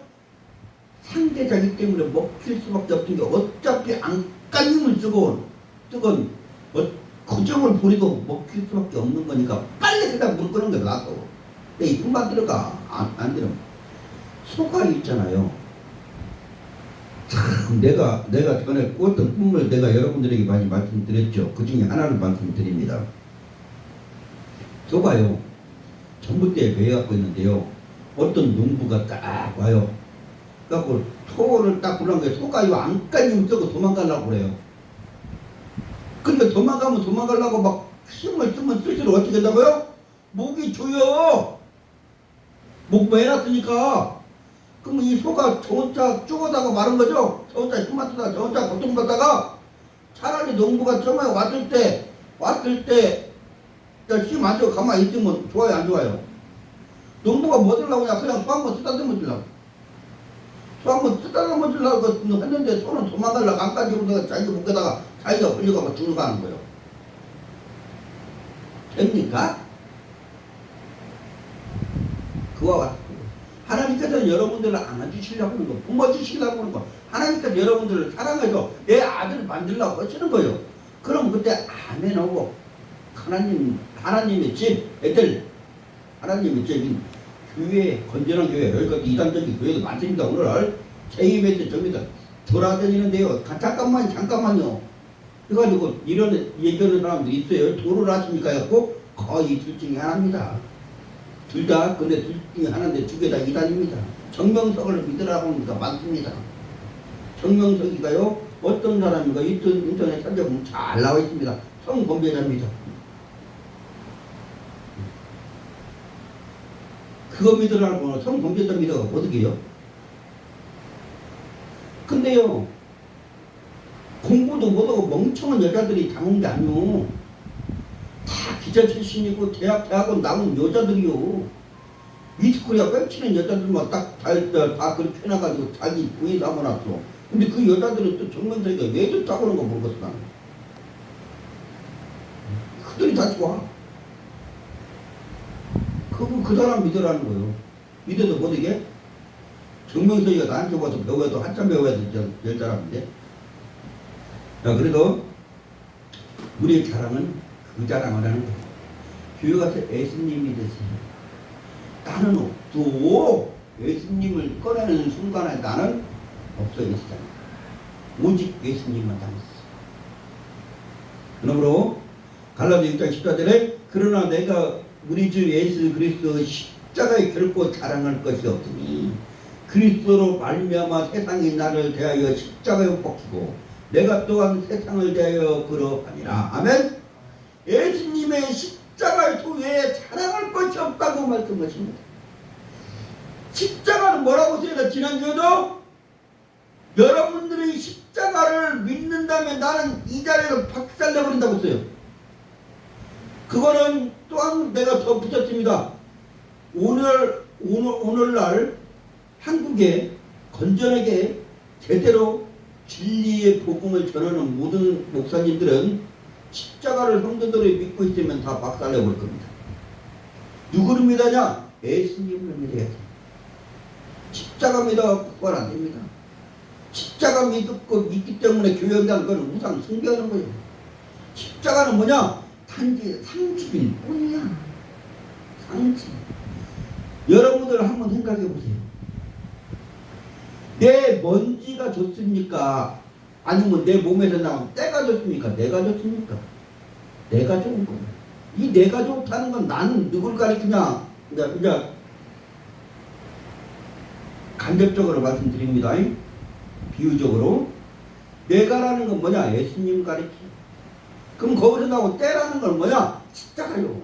상대자기 때문에 먹힐 수밖에 없는 게 어차피 안간힘을 쓰고 뜨거운 구정을 부리고 먹힐 수밖에 없는 거니까 빨리 그냥 물 끄는 게 나서 내 흉만 들어가 안 들어. 소가 있잖아요. 참 내가 전에 꾸었던 꿈을 내가 여러분들에게 많이 말씀드렸죠. 그 중에 하나를 말씀드립니다. 소가요 전봇대에 매여갖고 있는데요. 어떤 농부가 딱 와요. 그래갖고 소를 딱 불러놓은 소가 안간힘을 쓰고 도망가려고 그래요. 그러니까 도망가려고 막 힘을 쓰면 쓸수록 어떻게 된다고요? 목이 조여. 목 매놨으니까. 그러면 이 소가 저 혼자 쪼고다가 마른 거죠? 저 혼자 힘만 쓰다가 저 혼자 고통받다가 차라리 농부가 처음에 왔을 때 힘 안 주고 가만히 있으면 좋아요 안 좋아요? 농부가 뭐 들라고 그냥 소 한번 쓰다듬어 주려고. 소 한번 쓰다듬어 주려고 했는데 소는 도망가려고 안까지 오다가 자기 목에다가 자기가 흘려가면 죽어가는 거예요. 됩니까? 그와 같은 하나님께서 여러분들을 안아주시려고 하는 거, 품어주시려고 하는 거, 하나님께서 여러분들을 사랑해서 내 아들을 만들려고 하시는 거예요. 그럼 그때 안 해놓고 하나님의 집, 애들, 하나님의 집, 교회, 건전한 교회, 여기까지 이단적인 교회도 많습니다. 오늘 제2매트 접니다. 돌아다니는데요. 잠깐만요. 그래가지고 이런 얘기하는 사람들이 있어요. 도를 하십니까? 해갖고 거의 둘 중에 하나입니다. 둘 다, 근데 둘 중에 하나인데 두 개 다 이단입니다. 정명석을 믿으라고 하니까 많습니다. 정명석이가요, 어떤 사람인가 인터넷 찾아보면 잘 나와 있습니다. 성범죄자입니다. 그거 믿으라고 성범죄자 믿어가 어떻게 해요? 근데요, 공부도 못하고 멍청한 여자들이 당한 게 아니오. 다 기자 출신이고 대학원 나온 여자들이요. 미스코리아 빽치는 여자들만 다 그렇게 해놔가지고 자기 부인 삼아놨어. 근데 그 여자들은 또 정면석이가 왜 좋다고 하는 거 모르겠어 나는. 그들이 다 좋아. 그 사람 믿으라는 거예요. 믿어도 못하게? 정명석이가 나한테 와서 배워도 한참 배워야 될 사람인데. 야, 그래도 우리의 자랑은 그 자랑을 하는 거예요. 교회 가서 예수님이 됐어요. 나는 없어. 예수님을 꺼내는 순간에 나는 없어 있었잖아. 오직 예수님만 당했어. 그러므로 갈라디아 6장 14절에 그러나 내가 우리 주 예수 그리스도의 십자가에 결코 자랑할 것이 없으니 그리스도로 말미암아 세상이 나를 대하여 십자가에 못 박히고 내가 또한 세상을 대하여 그러하니라. 아멘. 예수님의 십자가를 통해 자랑할 것이 없다고 말씀하십니다. 십자가는 뭐라고 했어요? 지난주에도 여러분들이 십자가를 믿는다면 나는 이 자리에서 박살내버린다고 했어요. 그거는 또한 내가 더 붙였습니다. 오늘날 한국에 건전하게 제대로 진리의 복음을 전하는 모든 목사님들은 십자가를 성도들을 믿고 있으면 다 박살내버릴 겁니다. 누구를 믿으냐? 예수님을 믿어야 돼. 십자가 믿어 구원 안 됩니다. 십자가 믿기 때문에 교회한다는 건 우상 숭배하는 거예요. 십자가는 뭐냐? 단지 상징일 뿐이야. 상징. 여러분들 한번 생각해 보세요. 내 먼지가 좋습니까? 아니면 내 몸에서 나온 때가 좋습니까? 내가 좋습니까? 내가 좋은 거예요. 이 내가 좋다는 건 나는 누굴 가리키냐? 이제 간접적으로 말씀드립니다. 비유적으로. 내가라는 건 뭐냐? 예수님 가리키. 그럼 거기서 나온 때라는 건 뭐냐? 십자가요.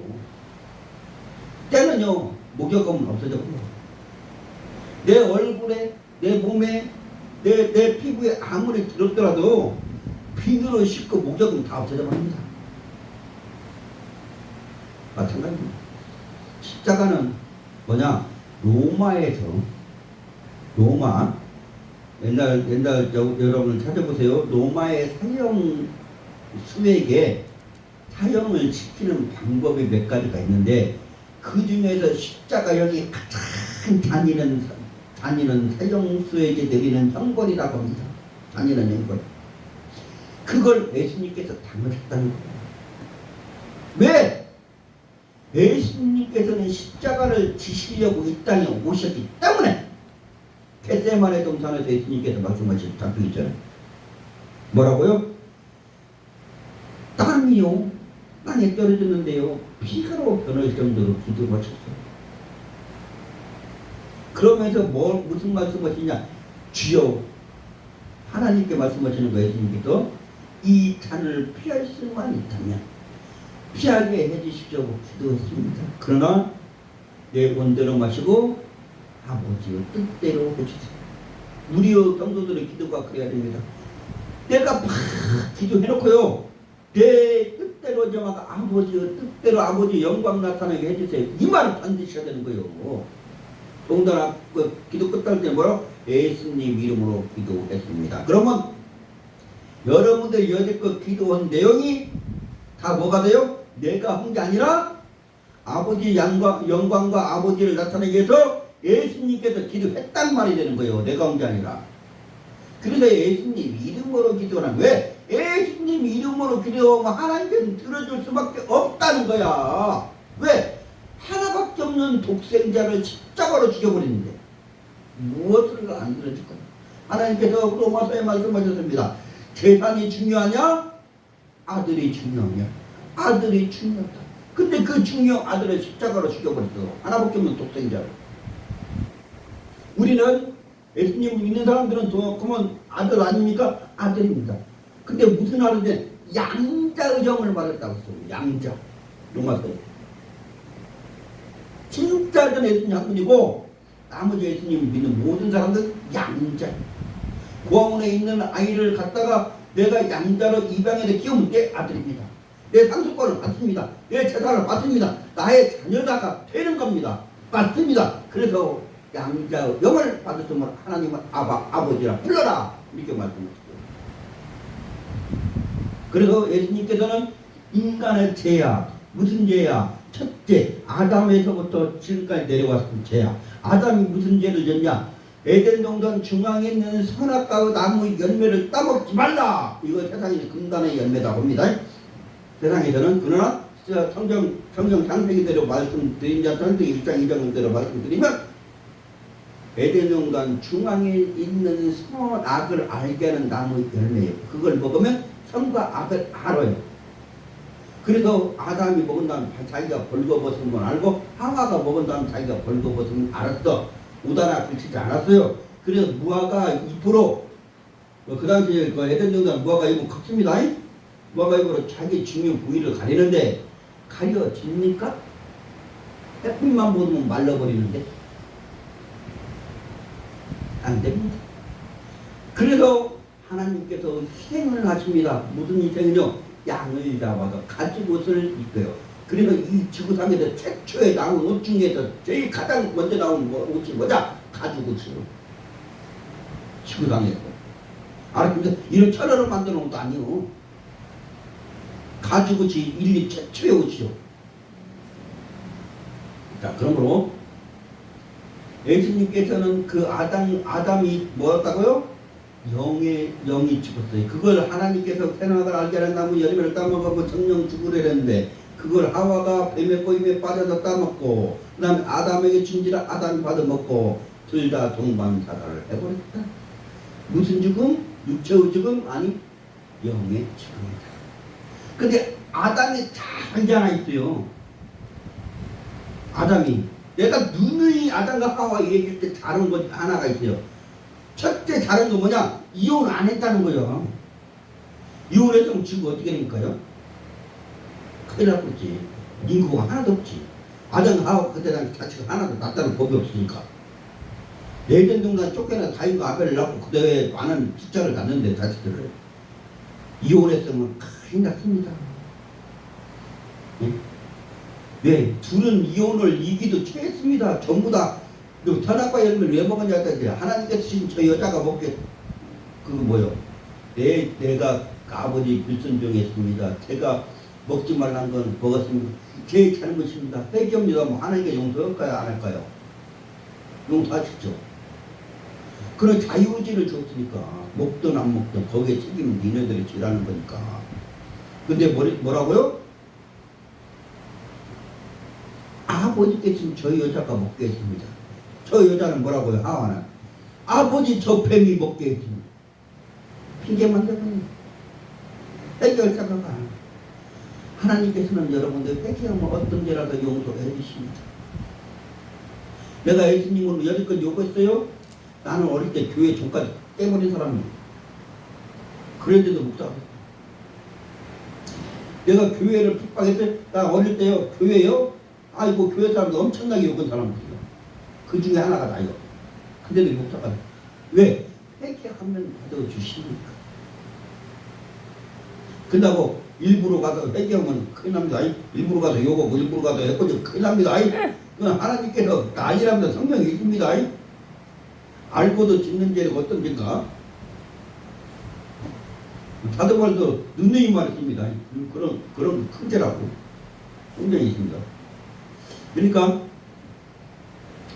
때는요, 목욕하면 없어져버려. 내 얼굴에, 내 몸에, 내 피부에 아무리 들었더라도 비누로 씻고 목욕은 다 없어져버립니다. 마찬가지입니다. 십자가는 뭐냐? 로마에서, 옛날 여러분 찾아보세요. 로마의 수에게 사형을 시키는 방법이 몇 가지가 있는데 그 중에서 십자가형이 가장 잔인한 사형수에게 내리는 형벌이라고 합니다. 잔인한 형벌. 그걸 예수님께서 당하셨다는 거예요. 왜? 예수님께서는 십자가를 지시려고 이 땅에 오셨기 때문에. 겟세마네 동산에서 예수님께서 말씀하신 작품 있잖아요. 뭐라고요? 땀이요, 땅에 떨어졌는데요, 피가로 변할 정도로 기도를 하셨어요. 그러면서 무슨 말씀하시냐? 주여, 하나님께 말씀하시는 거예요. 예수님께서 이 잔을 피할 수만 있다면 피하게 해주십시오 기도했습니다. 그러나 내 원대로 마시고 아버지의 뜻대로 해주세요. 우리의 성도들의 기도가 그래야 됩니다. 내가 막 기도해놓고요, 내 뜻대로 정하가 아버지의 뜻대로 아버지 영광 나타나게 해주세요. 이 말을 반드시 해야 되는 거예요. 더군다나 기도 끝날 때 뭐라고? 예수님 이름으로 기도했습니다. 그러면 여러분들이 여태껏 기도한 내용이 다 뭐가 돼요? 내가 한 게 아니라 아버지 영광과 아버지를 나타내기 위해서 예수님께서 기도했단 말이 되는 거예요. 내가 한 게 아니라. 그래서 예수님 이름으로 기도하는. 왜? 예수님 이름으로 기도하면 하나님께서 들어줄 수밖에 없다는 거야. 왜? 하나밖에 없는 독생자를 십자가로 죽여버리는데 무엇을 안 들어줄 거야. 하나님께서 로마서에 말씀하셨습니다. 재산이 중요하냐? 아들이 중요하냐? 아들이 중요하다. 근데 그 중요한 아들을 십자가로 죽여버렸어. 하나밖에 없는 독생자를. 우리는 예수님을 믿는 사람들은 그러면 아들 아닙니까? 아들입니다. 근데 무슨 아들인데 양자의 정을 말했다고 했어요. 양자. 로마서에. 진짜는 예수님 한 분이고 나머지 예수님을 믿는 모든 사람들은 양자. 고아원에 있는 아이를 갖다가 내가 양자로 입양해서 키우면 내 아들입니다. 내 상속권을 받습니다. 내 재산을 받습니다. 나의 자녀가 되는 겁니다. 받습니다. 그래서 양자의 영을 받았으면 하나님은 아버지라 불러라. 이렇게 말씀하셨어요. 그래서 예수님께서는 인간의 죄야. 무슨 죄야? 첫째, 아담에서부터 지금까지 내려왔던 죄야. 아담이 무슨 죄를 졌냐? 에덴 동산 중앙에 있는 선악과의 나무 열매를 따먹지 말라. 이거 세상의 금단의 열매라고 합니다. 세상에서는. 그러나 성경 창세기대로 말씀드린 자 창세기 1장 2장대로 말씀드리면 에덴 동산 중앙에 있는 선악을 알게 하는 나무 열매예요. 그걸 먹으면 선과 악을 알아요. 그래서 아담이 먹은 다음 자기가 벌거벗은 건 알고 하와가 먹은 다음 자기가 벌거벗은 건 알았어. 오다나 그치지 않았어요. 그래서 무화과 2%, 그 당시에 그 에덴 동산 무화과 잎은 컸습니다. 무화과 잎으로 자기 중요 부위를 가리는데 가려집니까? 햇빛만 보면 말라버리는데 안 됩니다. 그래서 하나님께서 희생을 하십니다. 무슨 희생은요? 양을 잡아서 가죽옷을 입고요. 그래서 이 지구상에서 최초에 나온 옷 중에서 제일 가장 먼저 나온 옷이 뭐냐? 가죽옷이요. 지구상에서. 알았습니까? 이런 철로로 만든 옷도 아니요. 가죽옷이 인류 최초의 옷이요. 자, 그러므로 예수님께서는 그 아담이 뭐였다고요? 영이 죽었어요. 그걸 하나님께서 생각을 알게 하는 나무 열매를 따먹고 정령 죽으려는데 그걸 하와가 뱀의 꼬임에 빠져서 따먹고 그 다음에 아담에게 준지라 아담이 받아먹고 둘 다 동반사다를 해버렸다. 무슨 죽음? 육체의 죽음? 아니 영의 죽음이다. 근데 아담이 잘 하나 있어요. 아담이 내가 누누이 아담과 하와 얘기할 때 다른 것 하나가 있어요. 첫째 다른 거 뭐냐? 이혼 안 했다는 거예요. 이혼했으면 지금 어떻게 됩니까요? 큰일 났겠지. 인구가 하나도 없지. 아담 하와 그때 당시 자체가 하나도 낳다는 법이 없으니까. 에덴 동산 쫓겨난 가인과 아벨을 낳고 그때 많은 숫자를 갖는데 자식들을 이혼했으면 큰일 났습니다. 네? 네, 둘은 이혼을 이기도 취했습니다. 전부 다 선악과 열매를 왜 먹었냐 했더니 하나님께서 주신 저 여자가 먹게 내가 아버지 불순종했습니다. 제가 먹지 말란 건 먹었습니다. 제 잘못입니다. 회개합니다. 뭐 하나님께 용서할까요? 안 할까요? 용서하시죠. 그런 자유의지를 줬으니까 먹든 안 먹든 거기에 책임은 니네들이 지라는 거니까. 근데 뭐라고요? 아버지께서는 저 여자가 먹게 했습니다. 저 여자는 뭐라고요? 하와는 아버지 저 뱀이 먹게 했습니다. 핑계만 대면 해결 생각을 안 해요. 하나님께서는 여러분들 회개하면 어떤 죄라도 용서해 주십니다. 내가 예수님으로 여지껏 요구했어요? 나는 어릴 때 교회 종까지 깨버린 사람이에요. 그런데도 묵상했어요. 내가 교회를 핍박했어요? 나 어릴 때요 교회요? 아이고 교회 사람들 엄청나게 욕한 사람들이요. 그 중에 하나가 나요. 근데도 묵상하네. 왜? 회개하면 받아주시니까. 그런다고 일부러 가서 회개하면 큰일 납니다. 일부러 가서 욕하고 일부러 가서 해코지 큰일 납니다. 그건 하나님께서 난이랍니다. 성경에 있습니다. 알고도 짓는 죄가 어떤 죄인가? 사도바울도 누누이 말했습니다. 그런 큰 죄라고 성경에 있습니다. 그러니까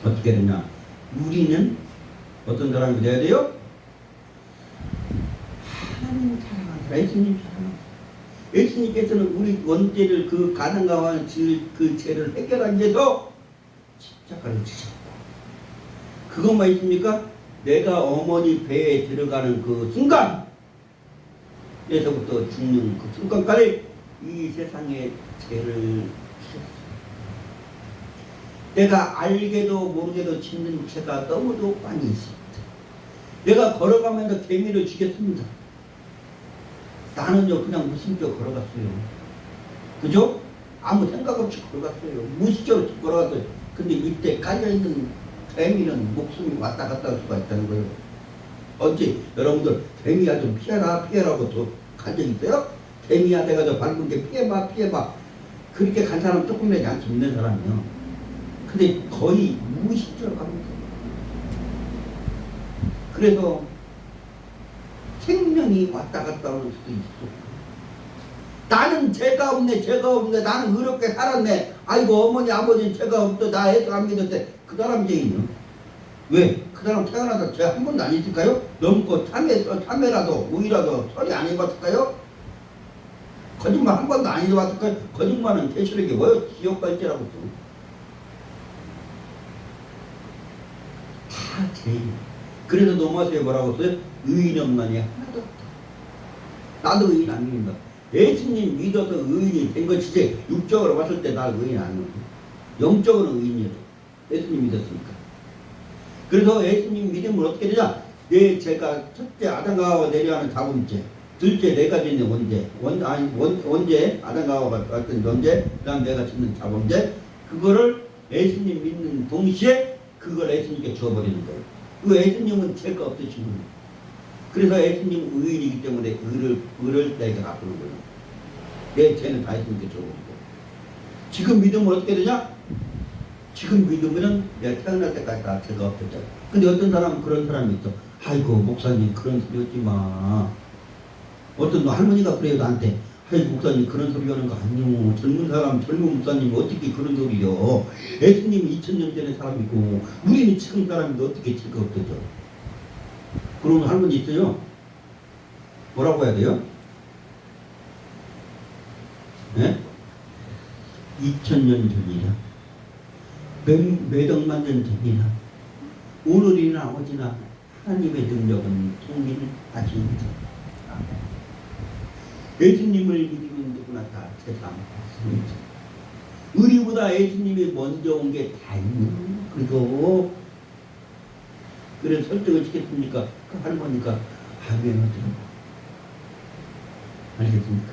어떻게 되냐? 우리는 어떤 사람이 돼야 돼요? 하나님 사랑하는 사람, 예수님 사랑하는 사람. 예수님께서는 우리 원죄를 그 가난과 그 죄를 해결하기 위해서 십자가를 지셨고, 그것만 있습니까? 내가 어머니 배에 들어가는 그 순간 에서부터 죽는 그 순간까지 이 세상의 죄를 지셨어요. 내가 알게도 모르게도 짓는 죄가 너무도 많이 있습니다. 내가 걸어가면서 개미를 죽였습니다. 나는요 그냥 무심결 걸어갔어요. 그죠? 아무 생각 없이 걸어갔어요. 무의식적으로 걸어갔어요. 근데 이때 깔려있는 개미는 목숨이 왔다 갔다 할 수가 있다는 거예요. 언제 여러분들 개미야 좀 피해라고 또 간 적 있어요? 개미야 내가 저 밟은 게 피해봐 그렇게 간 사람 조금이라도 안 있는 사람이요. 근데 거의 무의식적으로 갑니다. 그래서 생명이 왔다 갔다 할 수도 있어. 나는 죄가 없네 나는 의롭게 살았네. 아이고 어머니 아버지는 죄가 없어 나 해서 안 믿었대. 그 사람 죄인요. 왜? 그 사람 태어나서 죄 한 번도 안 있을까요? 넘고 참회라도 우위라도 소리 안 해봤을까요? 거짓말 한 번도 안 해봤을까요? 거짓말은 계시록에 뭐요? 지옥 갈지라고 또. 다 죄인. 그래서 노마스에 뭐라고 써요? 의인 없나니 하나도 없다. 나도 의인 아닙니다. 예수님 믿어서 의인이 된 것이지 육적으로 봤을 때 나 의인 아니에요. 영적으로 의인이에요. 예수님 믿었으니까. 그래서 예수님 믿음은 어떻게 되냐? 내 제가 첫째 아담과 하와 내려하는 자범죄, 둘째 내가 짓는 원죄 아담과 하와가 같은 원죄, 그다음 내가 짓는 자범죄, 그거를 예수님 믿는 동시에 그걸 예수님께 주어버리는 거예요. 그 예수님은 죄가 없으신 분이에요. 그래서 예수님 의인이기 때문에 의를 내가 갚는 거예요. 내 죄는 다 예수님께 주어버리고. 지금 믿으면 어떻게 되냐? 지금 믿으면은 내가 태어날 때까지 다 죄가 없었죠. 근데 어떤 사람은 그런 사람이 있어. 아이고 목사님 그런 소리 하지 마. 어떤 할머니가 그래요 나한테. 아이고 목사님 그런 소리 하는 거 아니요. 젊은 목사님이 어떻게 그런 소리요. 예수님이 2000년 전에 사람이고 우리는 지금 사람인데 어떻게 죄가 없었죠. 그런 할머니 있어요. 뭐라고 해야 돼요? 네? 2000년 전이라 몇 억만 년 전이라 오늘이나 어제나 하나님의 능력은 동일하십니다. 예수님을 믿으면 누구나 다 세상 받습니다. 우리보다 예수님이 먼저 온 게 다행이에요. 그래서 설득을 시켰습니까? 그 할머니가 아멘 하더라고. 알겠습니까?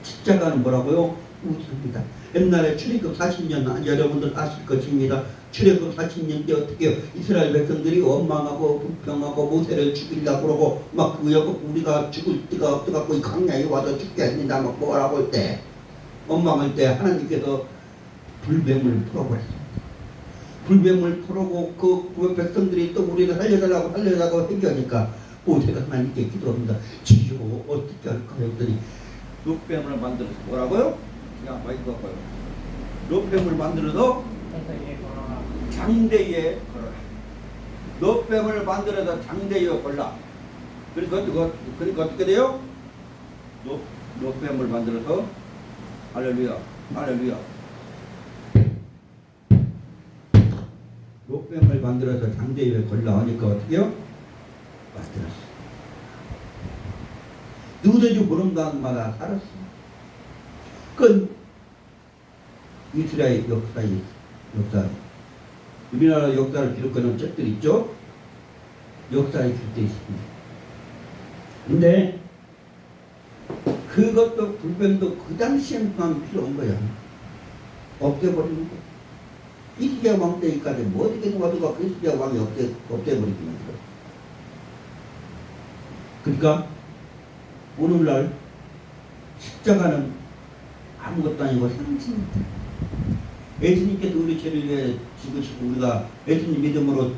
십자가는 뭐라고요? 우주입니다. 옛날에 출애굽 40년 여러분들 아실 것입니다. 출애굽 40년 때 어떻게 해요? 이스라엘 백성들이 원망하고 불평하고 모세를 죽이려고 그러고 막 우리가 죽을 때가 없어갖고 이 광야에 와서 죽겠습니다 막 뭐라고 할 때 원망할 때 하나님께서 불뱀을 풀어버렸습니다. 불뱀을 풀고 그 백성들이 또 우리를 살려달라고 해결하니까 모세가 하나님께 기도합니다. 주여 어떻게 할까요? 했더니 롯뱀을 만들어서 뭐라고요? 야 마이크 바꿔요. 롯뱀을 만들어서 장대에 걸어라. 롯뱀을 만들어서 장대에 걸라. 그러니까 어떻게 돼요? 롯뱀을 만들어서 할렐루야 할렐루야. 롯뱀을 만들어서 장대에 걸라 하니까 어떻게 해요? 만들었어. 누구든지 보는 것마다 살았어. 그건 이스라엘 역사. 우리나라 역사를 기록하는 책들 있죠? 역사에 기록되어 있습니다. 근데 그것도 불뱀도 그 당시에만 필요한 거야. 없애버리는 거야. 이스라엘 왕 때까지 뭐 어떻게 와도가 그 이스라엘 왕이 없애버리기만 해. 그러니까 오늘날 십자가는 아무것도 아니고 상징이다. 예수님께서 우리 죄를 위해 죽으시고 우리가 예수님 믿음으로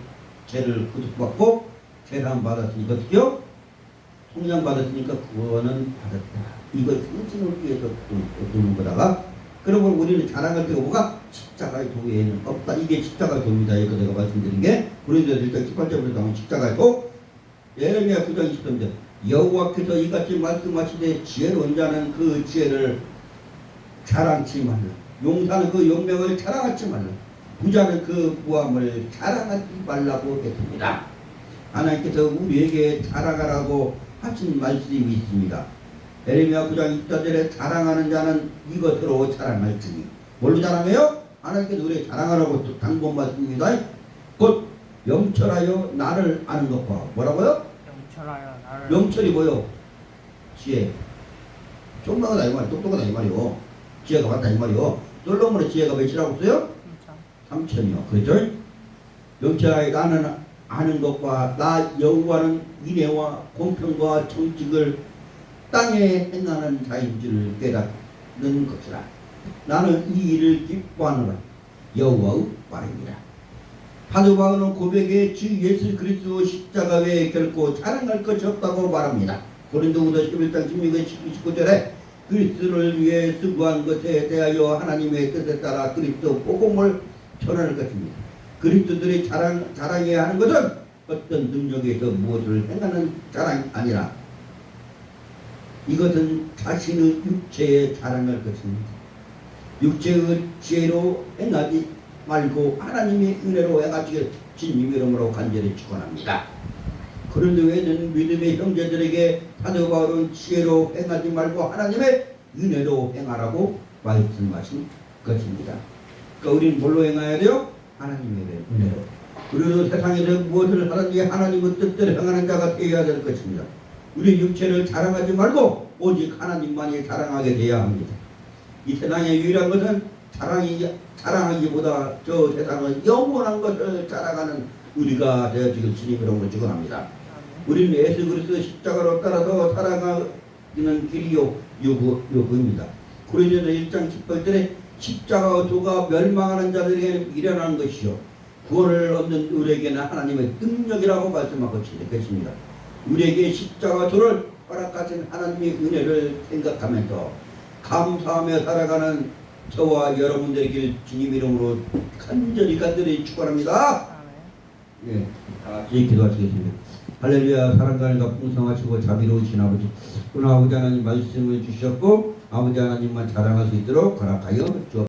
죄를 구속받고 죄를 받았으니까 어떻게요? 통장 받았으니까 그거는 받았다. 이걸 상징을 위해서 두는 거다가 그러면 우리는 자랑할 때가 뭐가? 십자가의 도에는 없다. 이게 십자가의 도입니다. 이거 내가 말씀드린 게 고린도서 1장 18절부터 나온 십자가의 도. 예레미야 9장 20절인데 여호와께서 이같이 말씀하시되 지혜로운 자는 그 지혜를 자랑치 말라. 용사는 그 용명을 자랑하지 말라. 부자는 그 부함을 자랑하지 말라고 했습니다. 하나님께서 우리에게 자랑하라고 하신 말씀이 있습니다. 예레미야 9장 20절에 자랑하는 자는 이것으로 자랑할지니. 뭘로 자랑해요? 하나님께서 우리에게 자랑하라고 당본 말씀입니다. 곧 영철하여 나를 아는 것과 뭐라고요? 영철하여 나를. 영철이 뭐요? 지혜. 쫑나가다 이 말이요. 똑똑하다 이 말이요. 지혜가 많다 이 말이요. 솔로몬의 지혜가 몇이라고 써요? 3천이요. 그렇죠? 영철하여 나는 아는 것과 나 여호와는 인애와 공평과 정직을 땅에 행하는 자인 줄을 깨닫는 것이라. 나는 이 일을 기뻐하노라. 여호와의 말입니다. 사도 바울은 고백에 주 예수 그리스도 십자가 외에 결코 자랑할 것이 없다고 말합니다. 고린도후서 11장 16절 19절에 그리스도를 위해 수고한 것에 대하여 하나님의 뜻에 따라 그리스도 복음을 전할 것입니다. 그리스도들이 자랑해야 하는 것은 어떤 능력에서 무엇을 행하는 자랑이 아니라 이것은 자신의 육체에 자랑할 것입니다. 육체의 지혜로 행하지 말고 하나님의 은혜로 행하시길 주님 이름으로 간절히 축원합니다. 그런데 왜는 믿음의 형제들에게 사도 바울은 지혜로 행하지 말고 하나님의 은혜로 행하라고 말씀하신 것입니다. 그러니까 우리는 뭘로 행해야 돼요? 하나님의 은혜로. 그리고 세상에서 무엇을 하든지 하나님의 뜻대로 행하는 자가 되어야 될 것입니다. 우리 육체를 자랑하지 말고 오직 하나님만이 자랑하게 되어야 합니다. 이 세상의 유일한 것은 자랑하기보다 저 세상은 영원한 것을 자랑하는 우리가 되어지길 주님이라고 축원합니다. 우리는 예수 그리스도 십자가로 따라서 살아가는 길이 요구입니다. 고린도서 1장 18절에 십자가와 도가 멸망하는 자들에게는 미련한 것이요 구원을 얻는 우리에게는 하나님의 능력이라고 말씀하고 계십니다. 우리에게 십자가 도를 허락하신 하나님의 은혜를 생각하면서 감사하며 살아가는 저와 여러분들에게 주님 이름으로 간절히 축원합니다. 예, 다 같이 기도하시겠습니다. 할렐루야. 사랑과 풍성하시고 자비로우신 아버지, 오늘 아버지 하나님 말씀을 주셨고 아버지 하나님만 자랑할 수 있도록 허락하여 주옵소서.